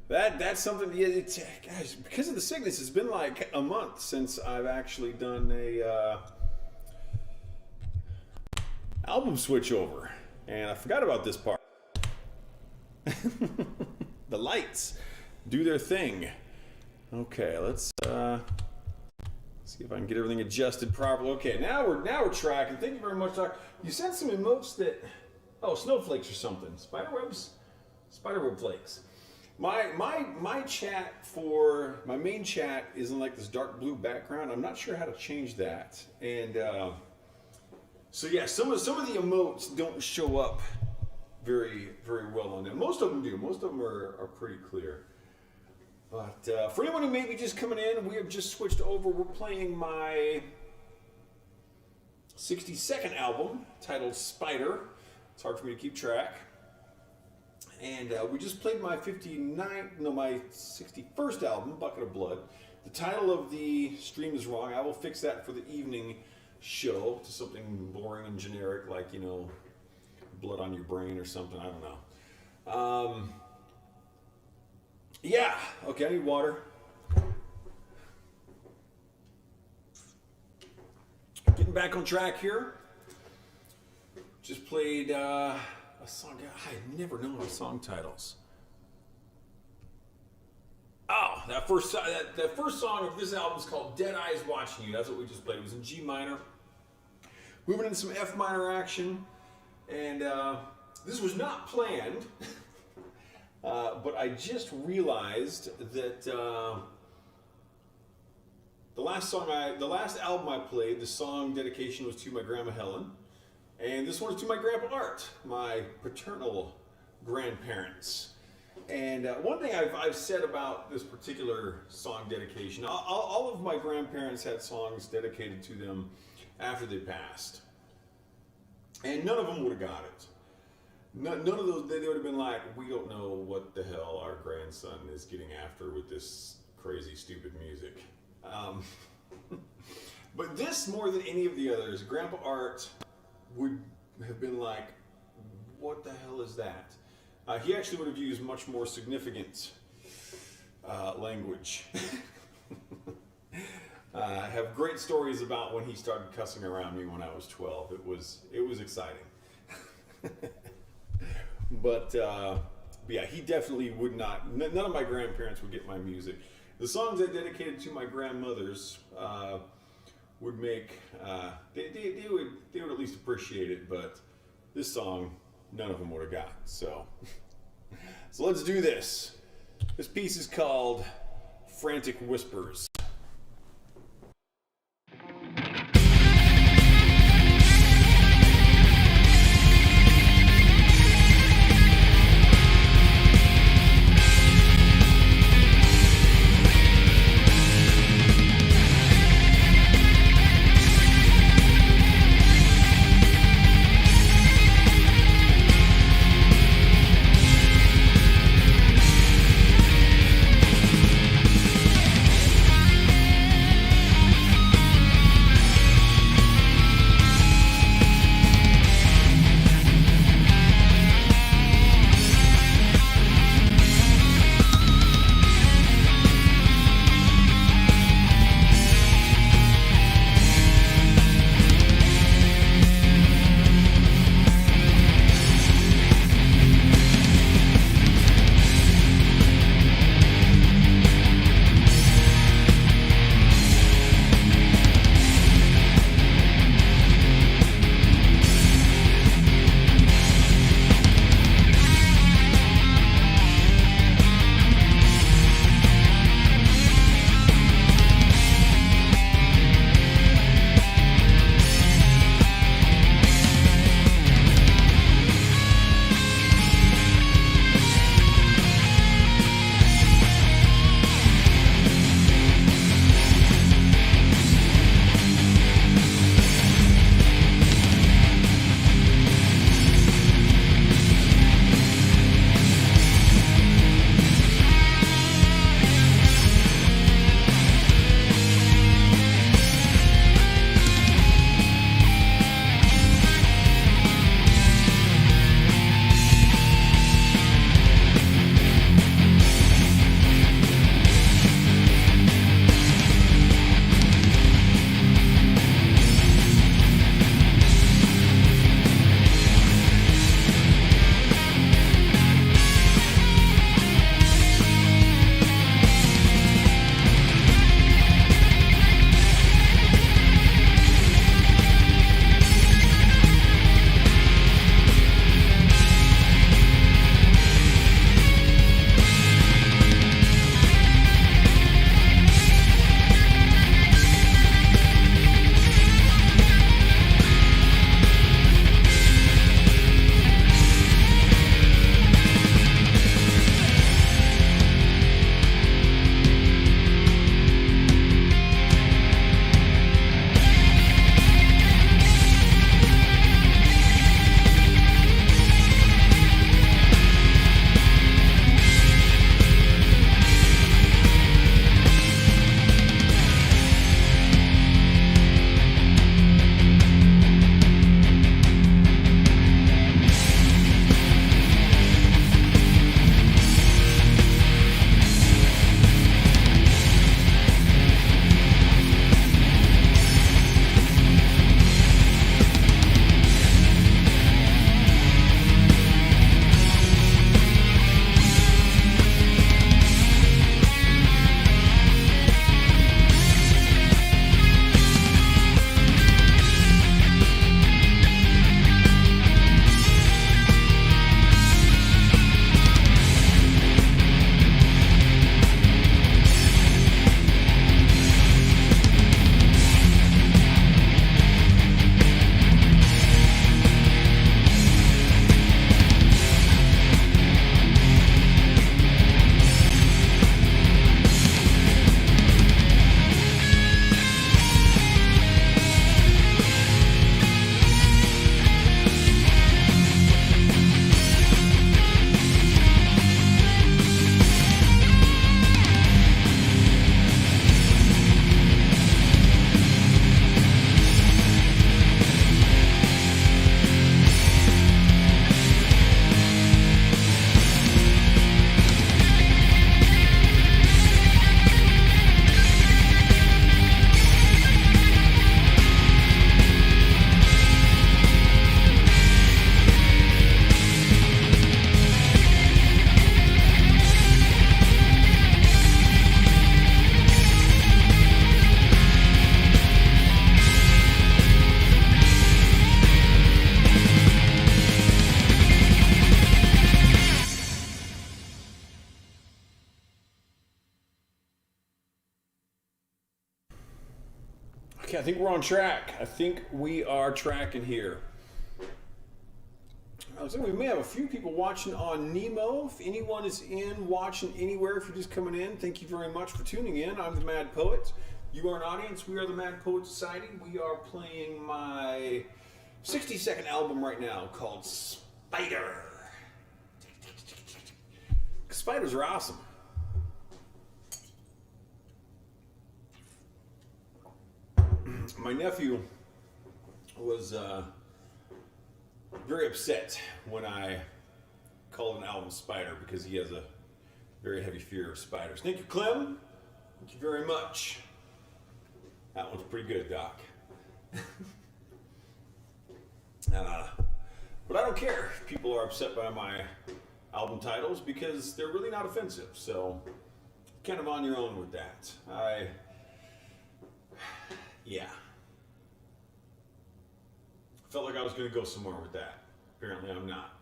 That's something. Yeah, guys, because of the sickness, it's been like a month since I've actually done a album switch over, and I forgot about this part. The lights do their thing. Okay, let's see if I can get everything adjusted properly. Okay, now we're tracking. Thank you very much, Doc. You sent some emotes that, snowflakes or something. Spiderweb flakes. My chat for my main chat is in like this dark blue background. I'm not sure how to change that, and so yeah, some of the emotes don't show up very well on them. Most of them do. Most of them are pretty clear. But for anyone who may be just coming in, we have just switched over. We're playing my 62nd album titled Spider. It's hard for me to keep track. And we just played my 61st album, Bucket of Blood. The title of the stream is wrong. I will fix that for the evening show to something boring and generic like, blood on your brain or something. I don't know. Yeah. Okay, I need water. Getting back on track here. Just played a song. I never know my song titles. Oh, that first song of this album is called Dead Eyes Watching You. That's what we just played. It was in G minor. Moving into some F minor action. And this was not planned. But I just realized that the last album I played, the song dedication was to my grandma Helen, and this one is to my grandpa Art, my paternal grandparents. And one thing I've said about this particular song dedication, all of my grandparents had songs dedicated to them after they passed, and none of them would have got it. None of those, they would have been like, we don't know what the hell our grandson is getting after with this crazy, stupid music. But this, more than any of the others, Grandpa Art would have been like, what the hell is that? He actually would have used much more significant language. I have great stories about when he started cussing around me when I was 12. It was exciting. But yeah, he definitely would not. None of my grandparents would get my music. The songs I dedicated to my grandmothers would make. They would at least appreciate it. But this song, none of them would have got. So let's do this. This piece is called Frantic Whispers. Okay, I think we're on track. I think we are tracking here. So we may have a few people watching on Nemo. If anyone is watching anywhere, if you're just coming in, thank you very much for tuning in. I'm the Mad Poet. You are an audience. We are the Mad Poet Society. We are playing my 60-second album right now called Spider. Spiders are awesome. My nephew was very upset when I called an album Spider because he has a very heavy fear of spiders. Thank you, Clem. Thank you very much. That one's pretty good, Doc. But I don't care if people are upset by my album titles because they're really not offensive. So, kind of on your own with that. Yeah. Felt like I was going to go somewhere with that. Apparently I'm not.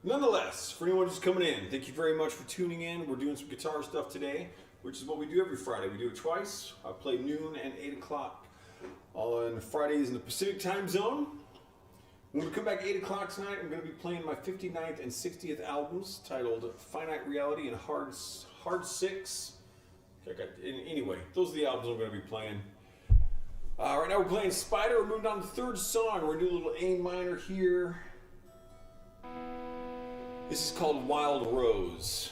Nonetheless, for anyone who's coming in, thank you very much for tuning in. We're doing some guitar stuff today, which is what we do every Friday. We do it twice. I play noon and 8 o'clock on Fridays in the Pacific time zone. When we come back 8 o'clock tonight, I'm going to be playing my 59th and 60th albums titled Finite Reality and Hard 6. Anyway, those are the albums I'm going to be playing. Right now we're playing Spider. We're moving on to the third song. We're going to do a little A minor here. This is called Wild Rose.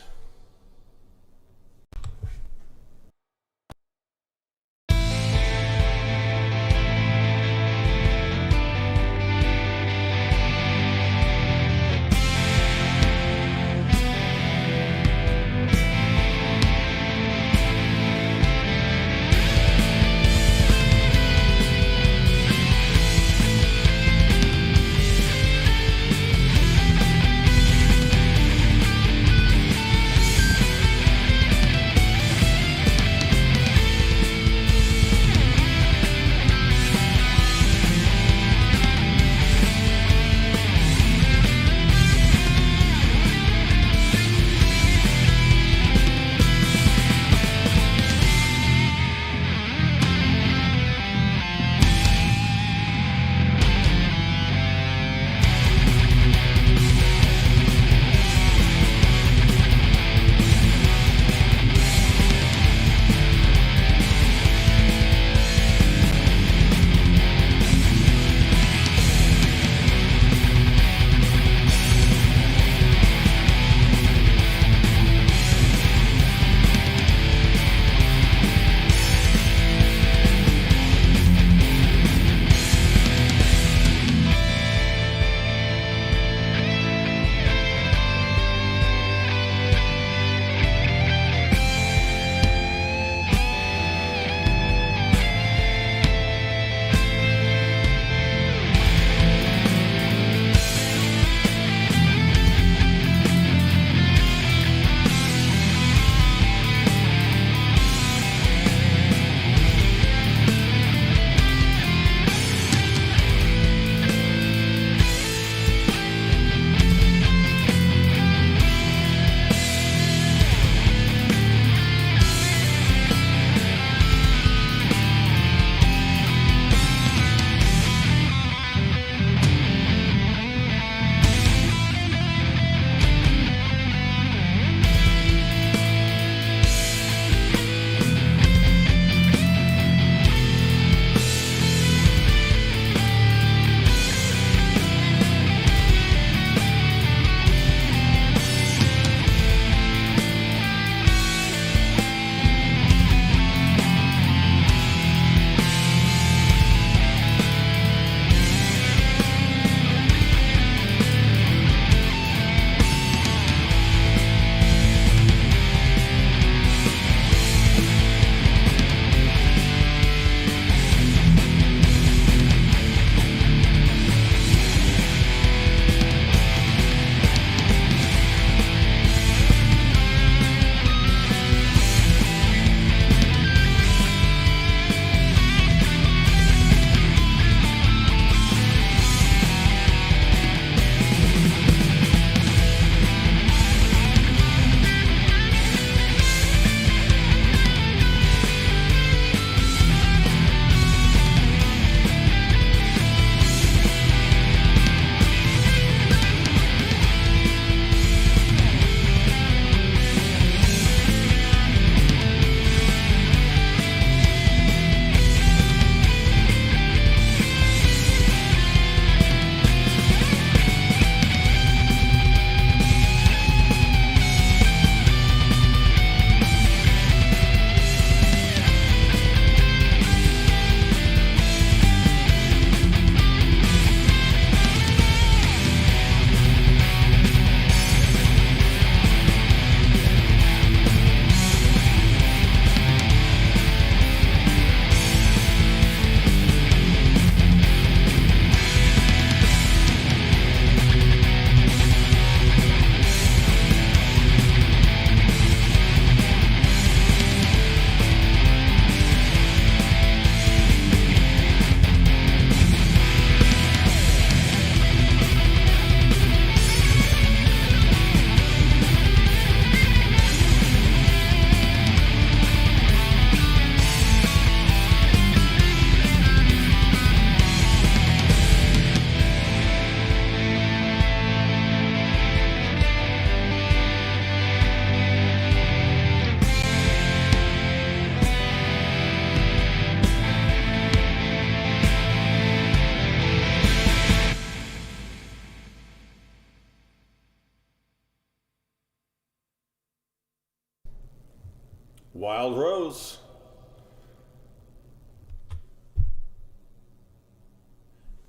Wild Rose.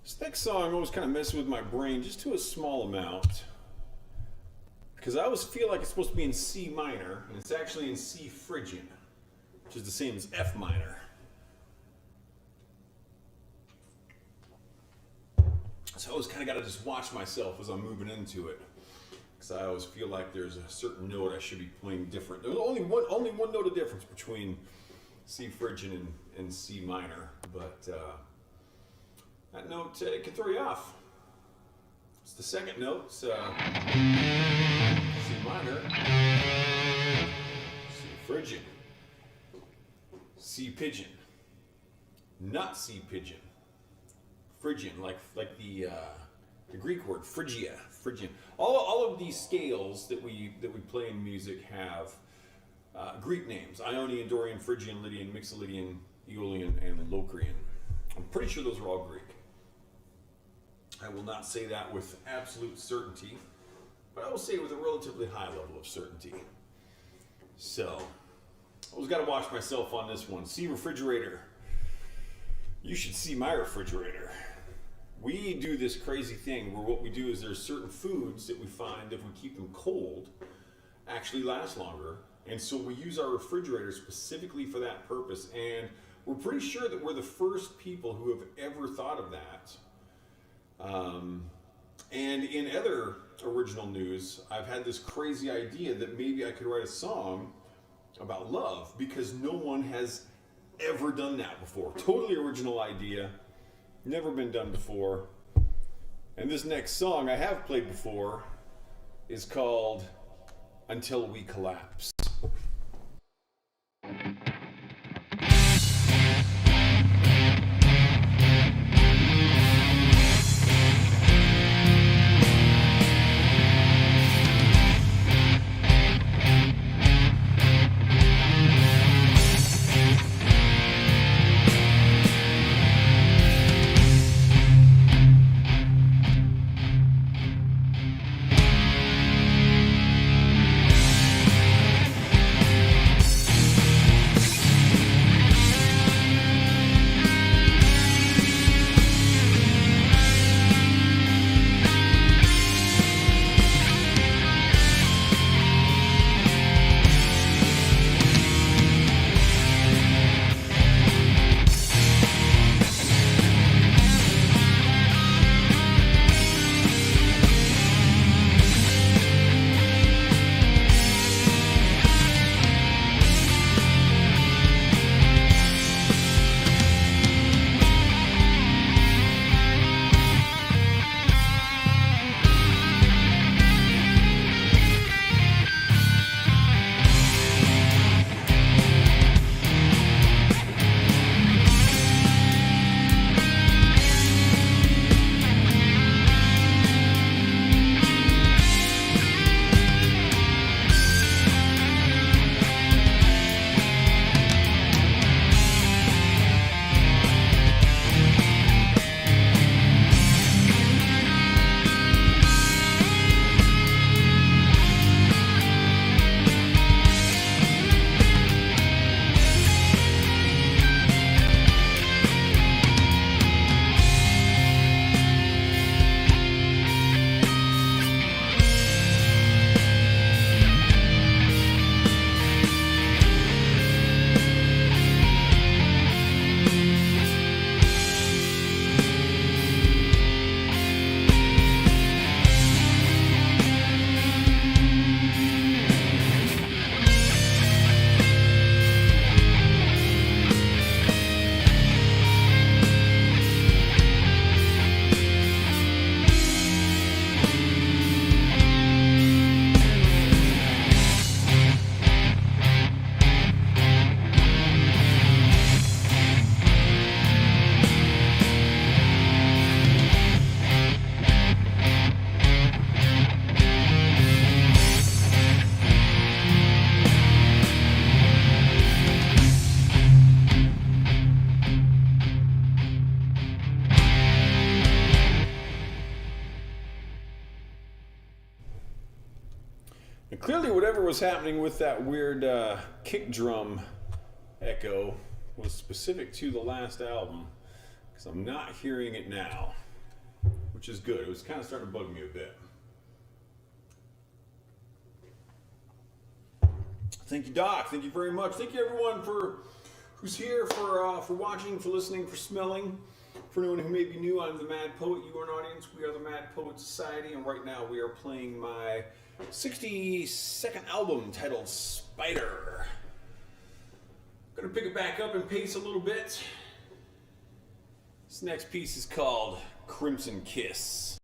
This next song always kind of messes with my brain just to a small amount. Because I always feel like it's supposed to be in C minor, and it's actually in C Phrygian, which is the same as F minor. So I always kind of got to just watch myself as I'm moving into it. Because I always feel like there's a certain note I should be playing different. There's only one note of difference between C Phrygian and C minor. But that note it can throw you off. It's the second note. C minor, C Phrygian, C pigeon, not C pigeon. Phrygian, like the Greek word Phrygia, Phrygian. All of these scales that we play in music have Greek names: Ionian, Dorian, Phrygian, Lydian, Mixolydian, Aeolian, and Locrian. I'm pretty sure those are all Greek. I will not say that with absolute certainty, but I will say it with a relatively high level of certainty. So, I always got to watch myself on this one. See refrigerator. You should see my refrigerator. We do this crazy thing where what we do is there's certain foods that we find if we keep them cold actually last longer. And so we use our refrigerator specifically for that purpose. And we're pretty sure that we're the first people who have ever thought of that. And in other original news, I've had this crazy idea that maybe I could write a song about love because no one has ever done that before. Totally original idea. Never been done before. And this next song I have played before is called Until We Collapse. Clearly, whatever was happening with that weird kick drum echo was specific to the last album, because I'm not hearing it now, which is good. It was kind of starting to bug me a bit. Thank you, Doc. Thank you very much. Thank you, everyone, for who's here, for watching, for listening, for smelling. For anyone who may be new, I'm the Mad Poet. You are an audience. We are the Mad Poet Society, and right now we are playing my 62nd album titled Spider. I'm going to pick it back up and pace a little bit. This next piece is called Crimson Kiss.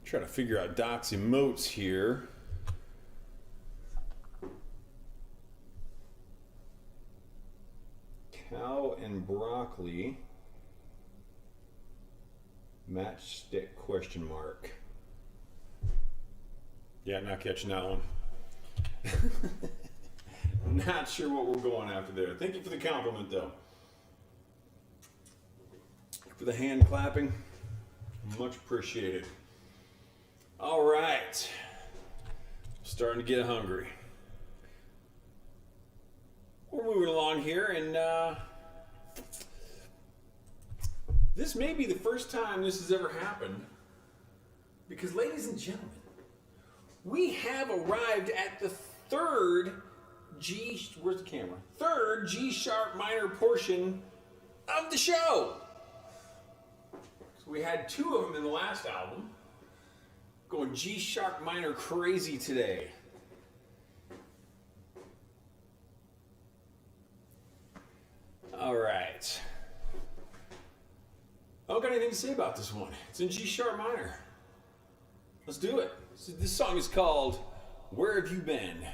Try to figure out Doc's emotes here. Cow and broccoli. Matchstick question mark. Yeah, not catching that one. Not sure what we're going after there. Thank you for the compliment, though. For the hand clapping, much appreciated. All right, starting to get hungry. We're moving along here, and this may be the first time this has ever happened, because, ladies and gentlemen, we have arrived at the third where's the camera? Third G sharp minor portion of the show. So we had two of them in the last album. Going G sharp minor crazy today. All right. I don't got anything to say about this one. It's in G sharp minor. Let's do it. So this song is called Where Have You Been?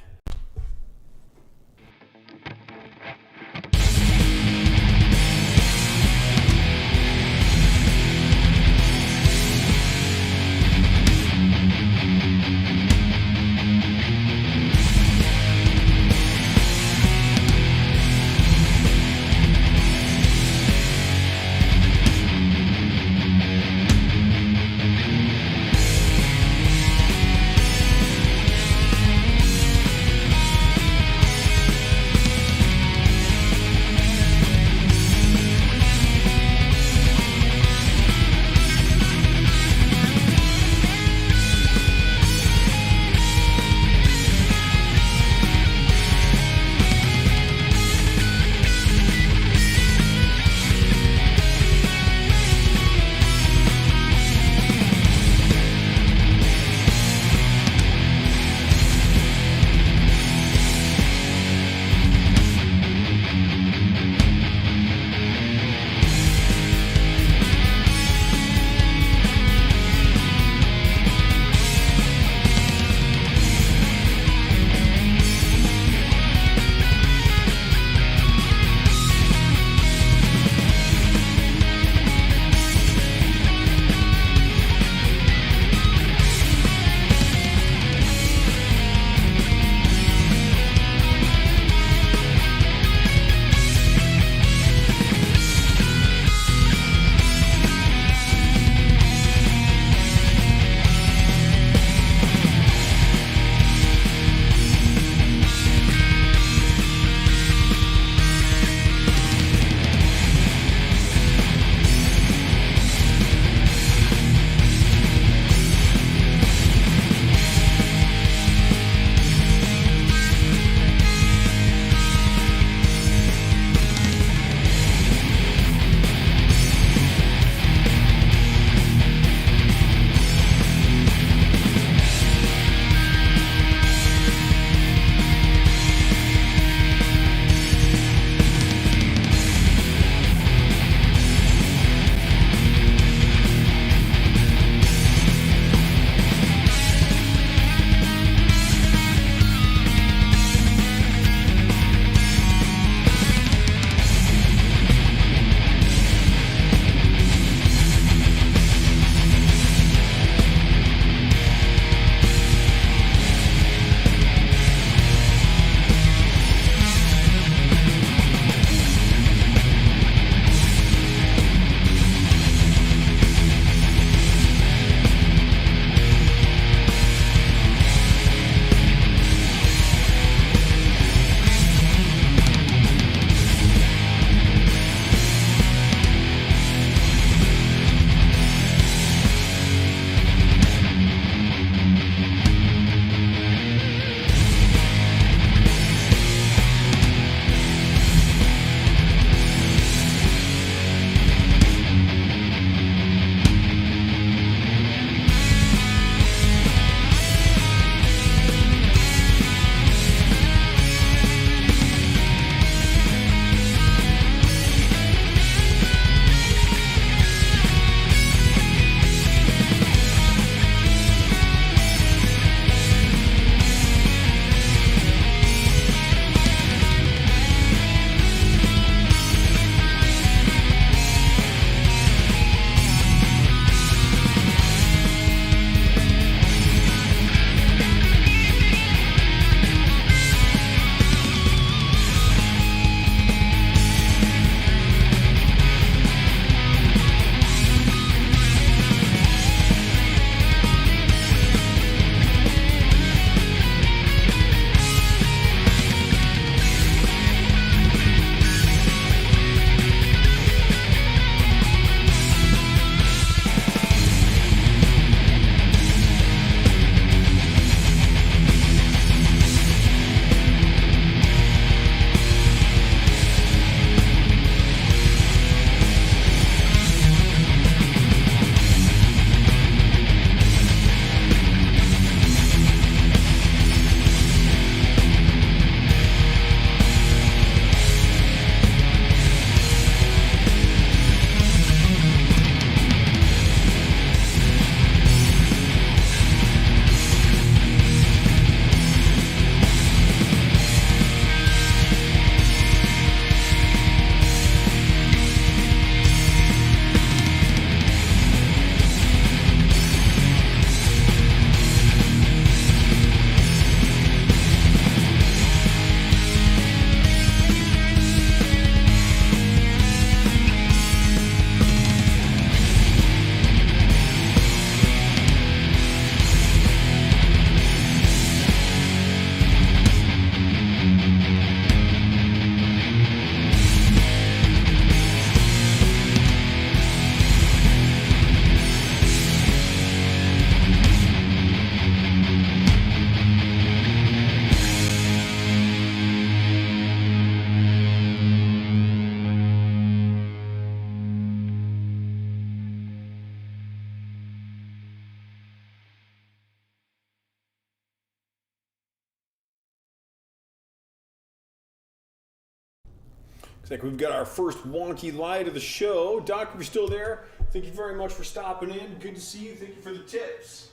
Looks like we've got our first wonky light of the show. Doc, if you're still there, thank you very much for stopping in. Good to see you. Thank you for the tips.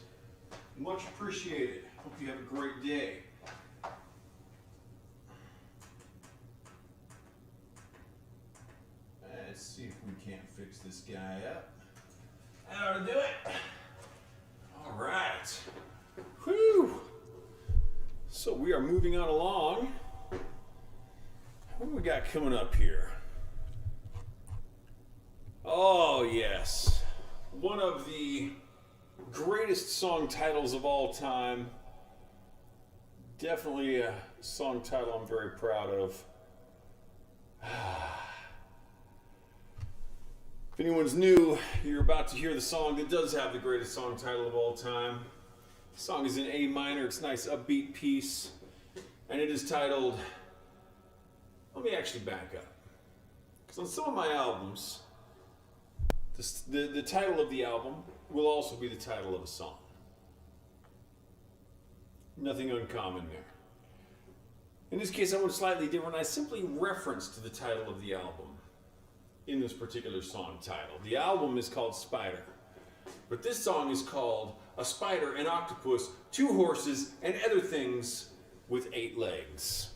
Much appreciated. Hope you have a great day. Let's see if we can't fix this guy up. That ought to do it. All right. Whew. So we are moving on along. What do we got coming up here? Oh, yes. One of the greatest song titles of all time. Definitely a song title I'm very proud of. If anyone's new, you're about to hear the song that does have the greatest song title of all time. The song is in A minor. It's a nice upbeat piece. And it is titled... Let me actually back up. Because on some of my albums, the title of the album will also be the title of a song. Nothing uncommon there. In this case, I went slightly different. I simply referenced the title of the album in this particular song title. The album is called Spider. But this song is called A Spider, an Octopus, Two Horses, and Other Things with 8 Legs.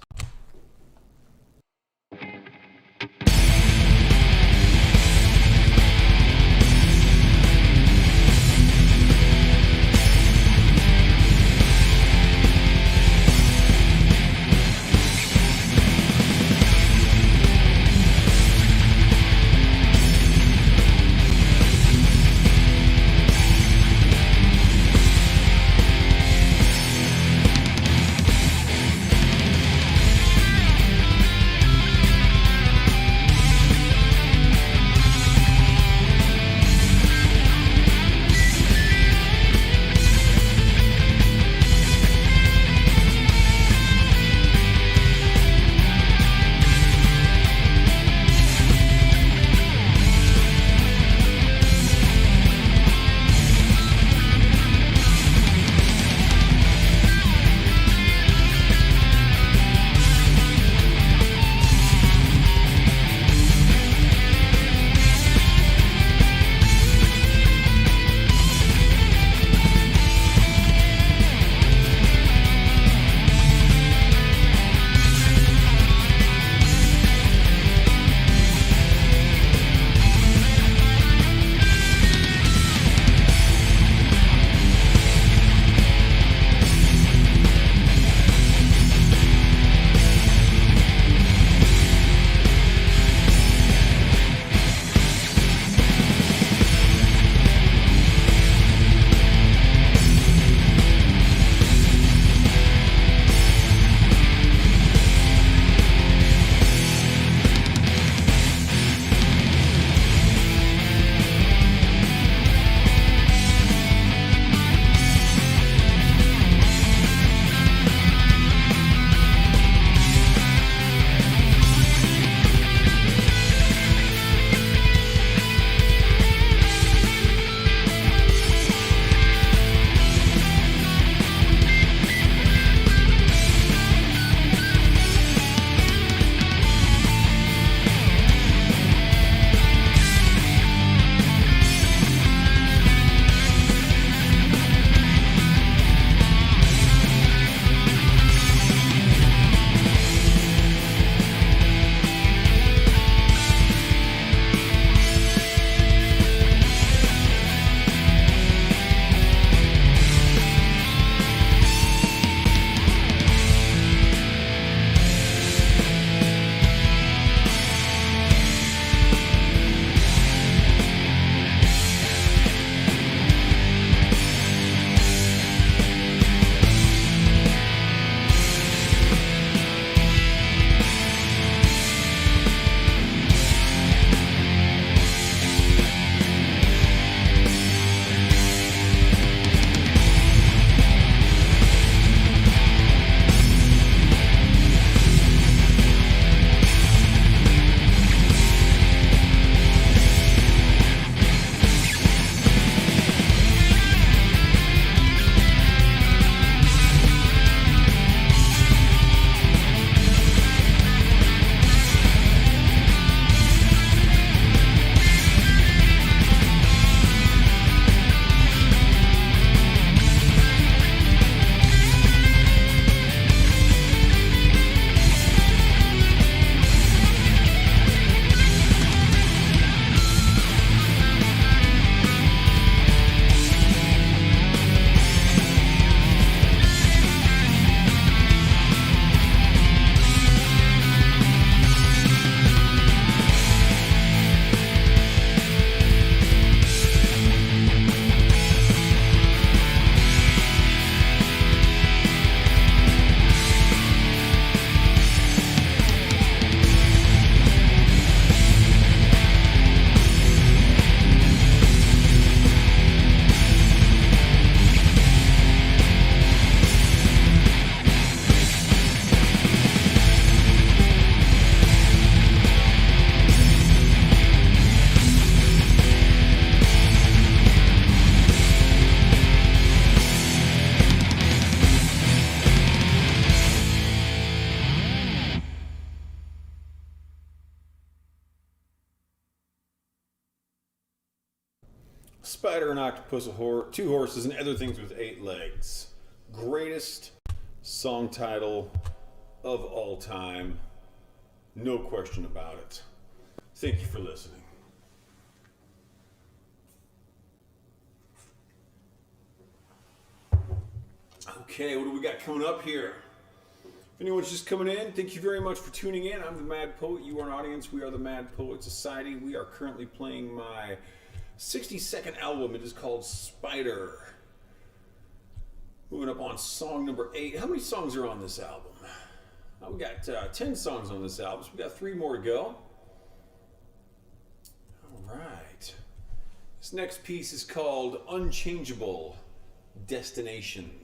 spider, an octopus, two horses, and other things with 8 legs. Greatest song title of all time. No question about it. Thank you for listening. Okay, what do we got coming up here? If anyone's just coming in, thank you very much for tuning in. I'm the Mad Poet. You are an audience. We are the Mad Poet Society. We are currently playing my 60-second album. It is called Spider. Moving up on song number 8. How many songs are on this album? We got 10 songs on this album, so we got 3 more to go. All right. This next piece is called Unchangeable Destinations.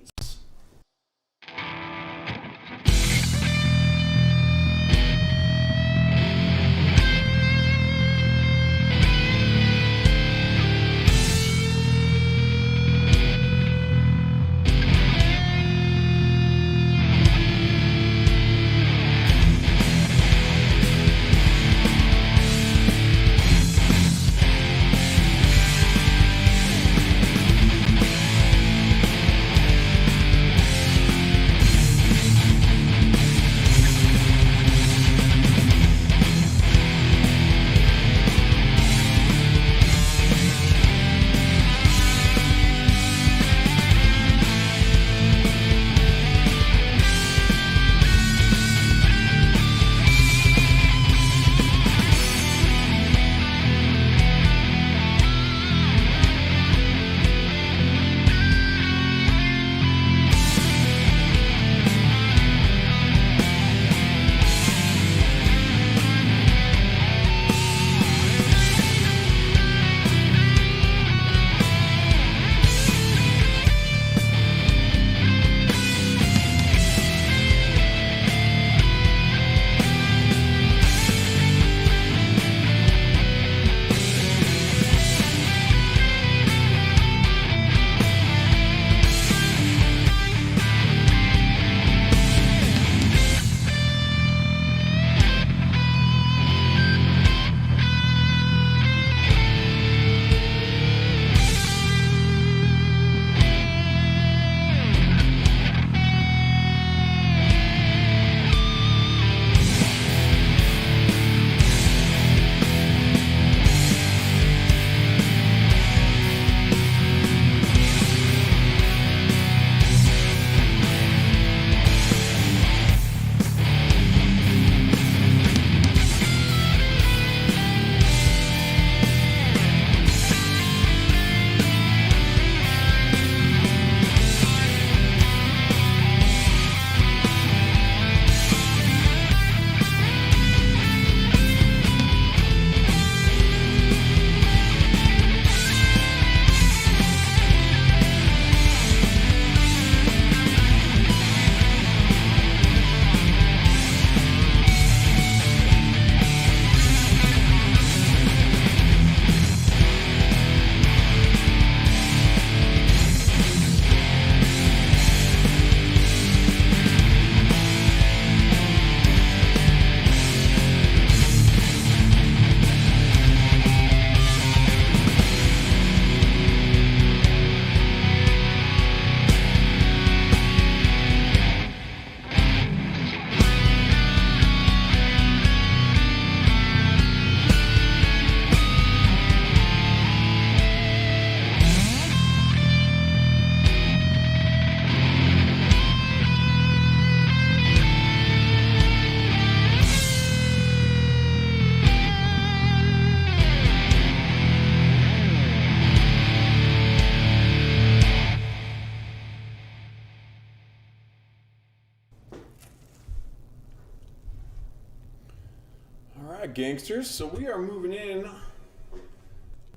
Alright, gangsters, so we are moving in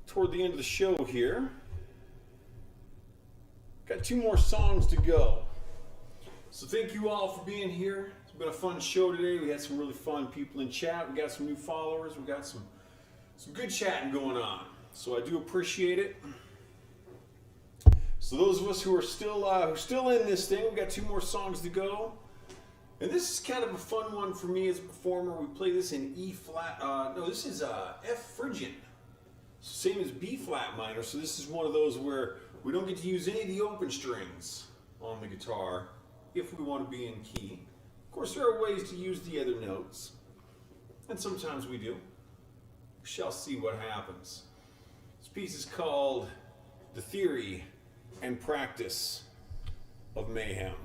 toward the end of the show here. Got 2 more songs to go. So thank you all for being here. It's been a fun show today. We had some really fun people in chat. We got some new followers. We got some good chatting going on. So I do appreciate it. So those of us who are still in this thing, we got 2 more songs to go. And this is kind of a fun one for me as a performer. We play this in E flat. No, this is F Phrygian. Same as B flat minor, so this is one of those where we don't get to use any of the open strings on the guitar if we want to be in key. Of course, there are ways to use the other notes, and sometimes we do. We shall see what happens. This piece is called The Theory and Practice of Mayhem.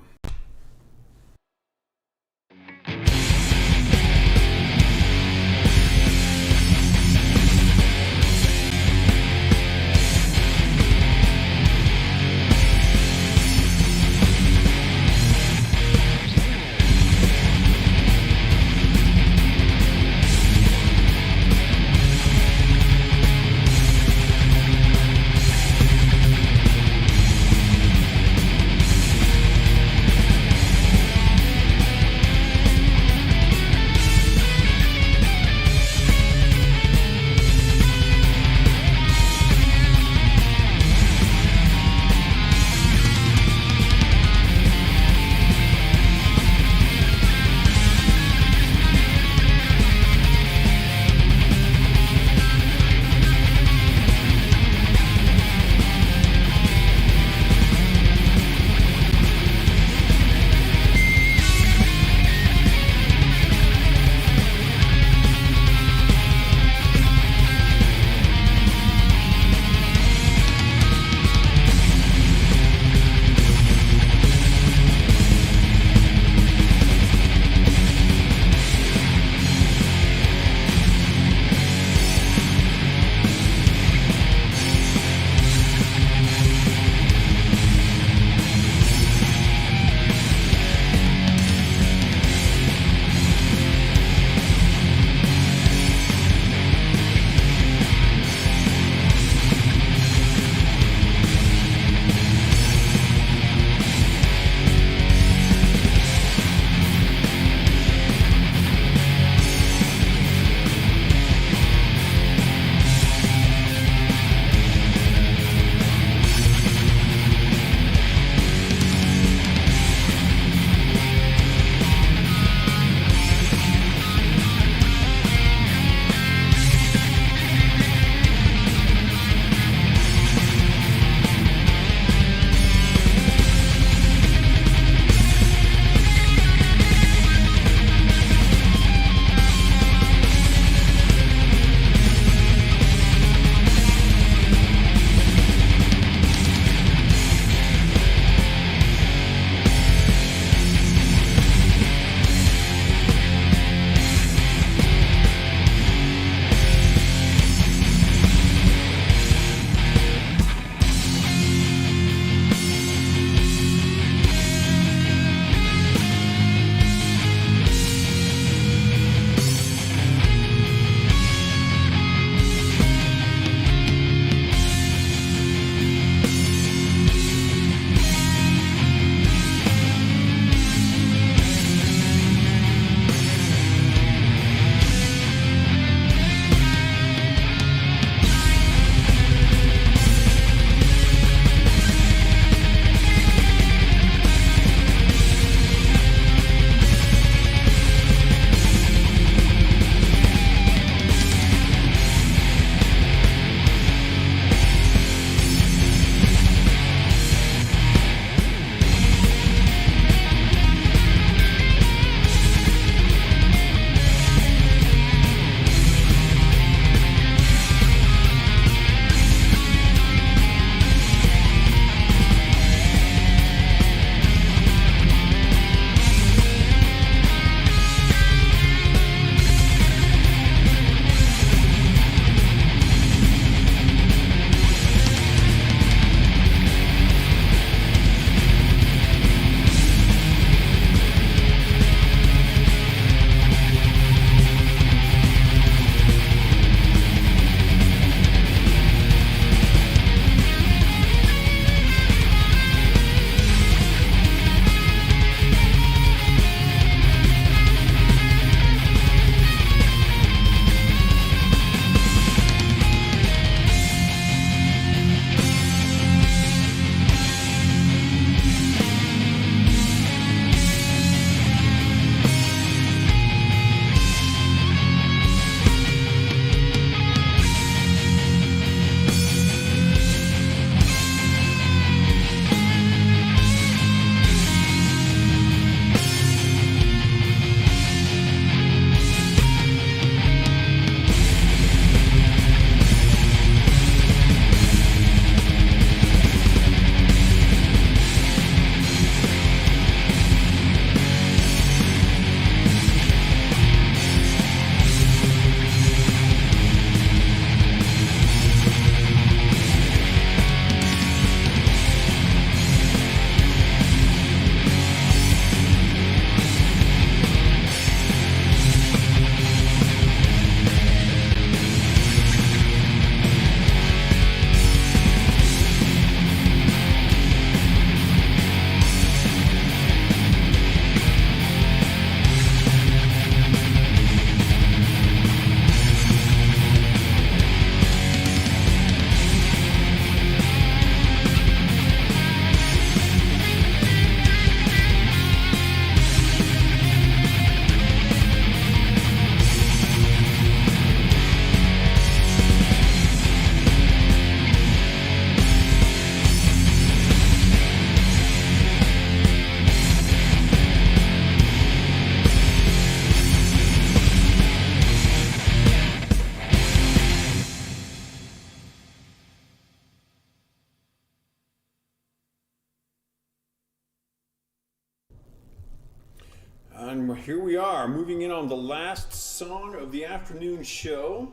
And here we are, moving in on the last song of the afternoon show.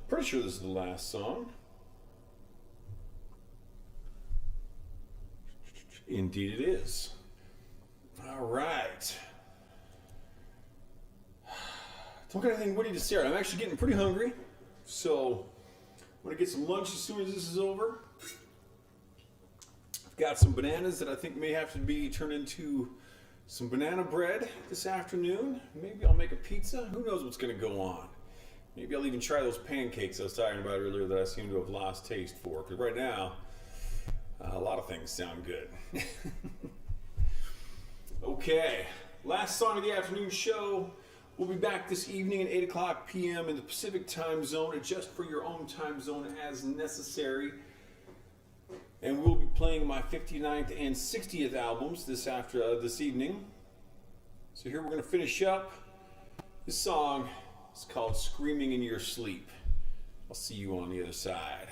Pretty sure this is the last song. Indeed it is. All right. Don't got anything witty to say. I'm actually getting pretty hungry, so I'm going to get some lunch as soon as this is over. I've got some bananas that I think may have to be turned into some banana bread this afternoon. Maybe I'll make a pizza. Who knows what's going to go on? Maybe I'll even try those pancakes I was talking about earlier that I seem to have lost taste for. Because right now, a lot of things sound good. Okay, last song of the afternoon show. We'll be back this evening at 8 o'clock p.m. in the Pacific time zone. Adjust for your own time zone as necessary. And we'll be playing my 59th and 60th albums this evening. So here we're going to finish up. This song is called Screaming in Your Sleep. I'll see you on the other side.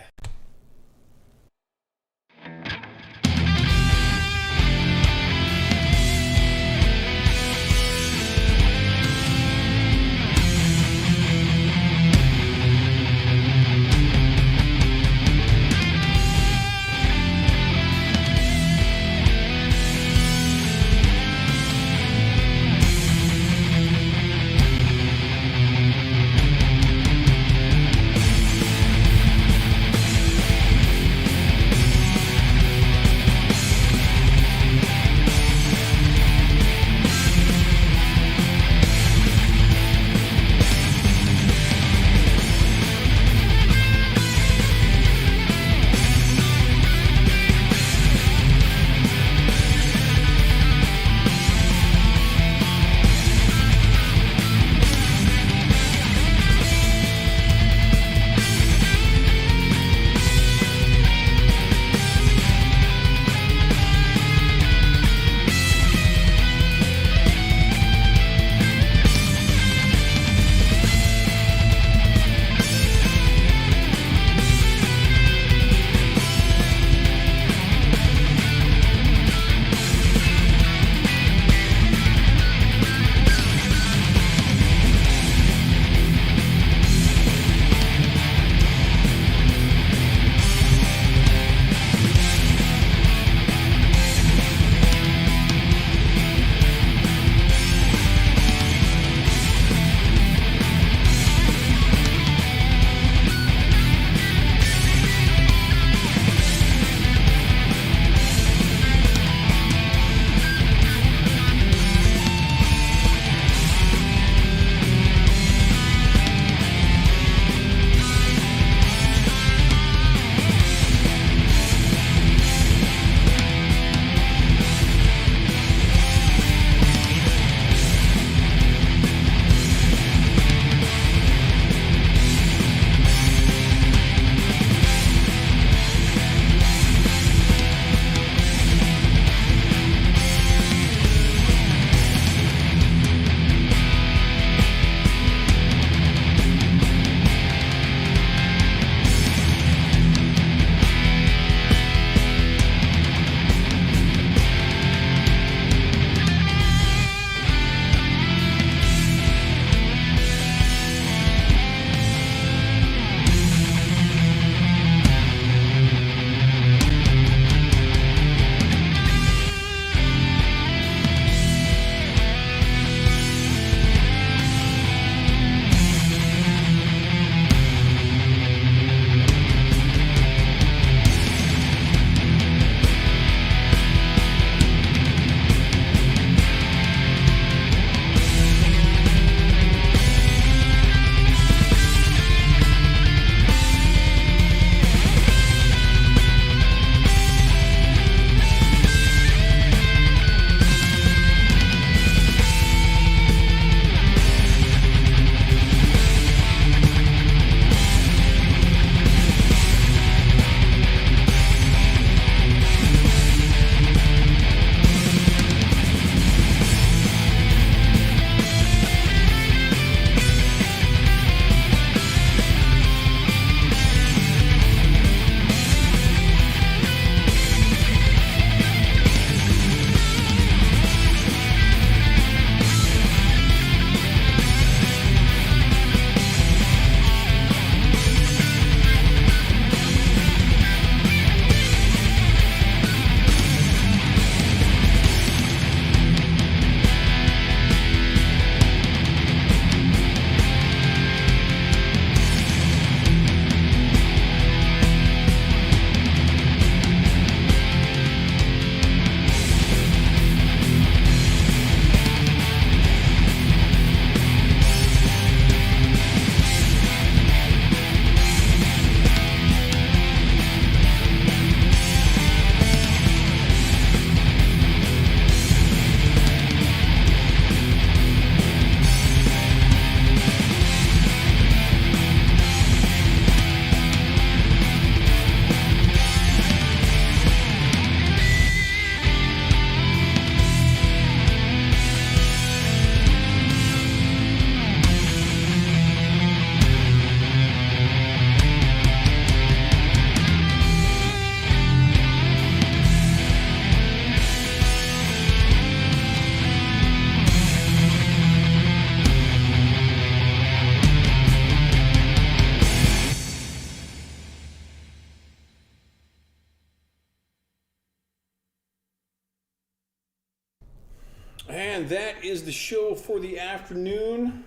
And that is the show for the afternoon.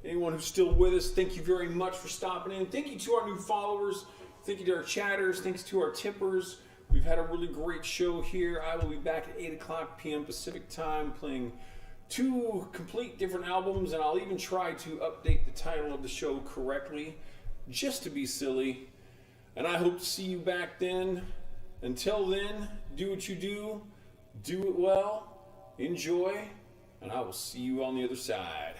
Anyone who's still with us, thank you very much for stopping in. Thank you to our new followers. Thank you to our chatters. Thanks to our tippers. We've had a really great show here. I will be back at 8 o'clock p.m. Pacific time playing 2 complete different albums, and I'll even try to update the title of the show correctly, just to be silly. And I hope to see you back then. Until then, do what you do it well, enjoy, and I will see you on the other side.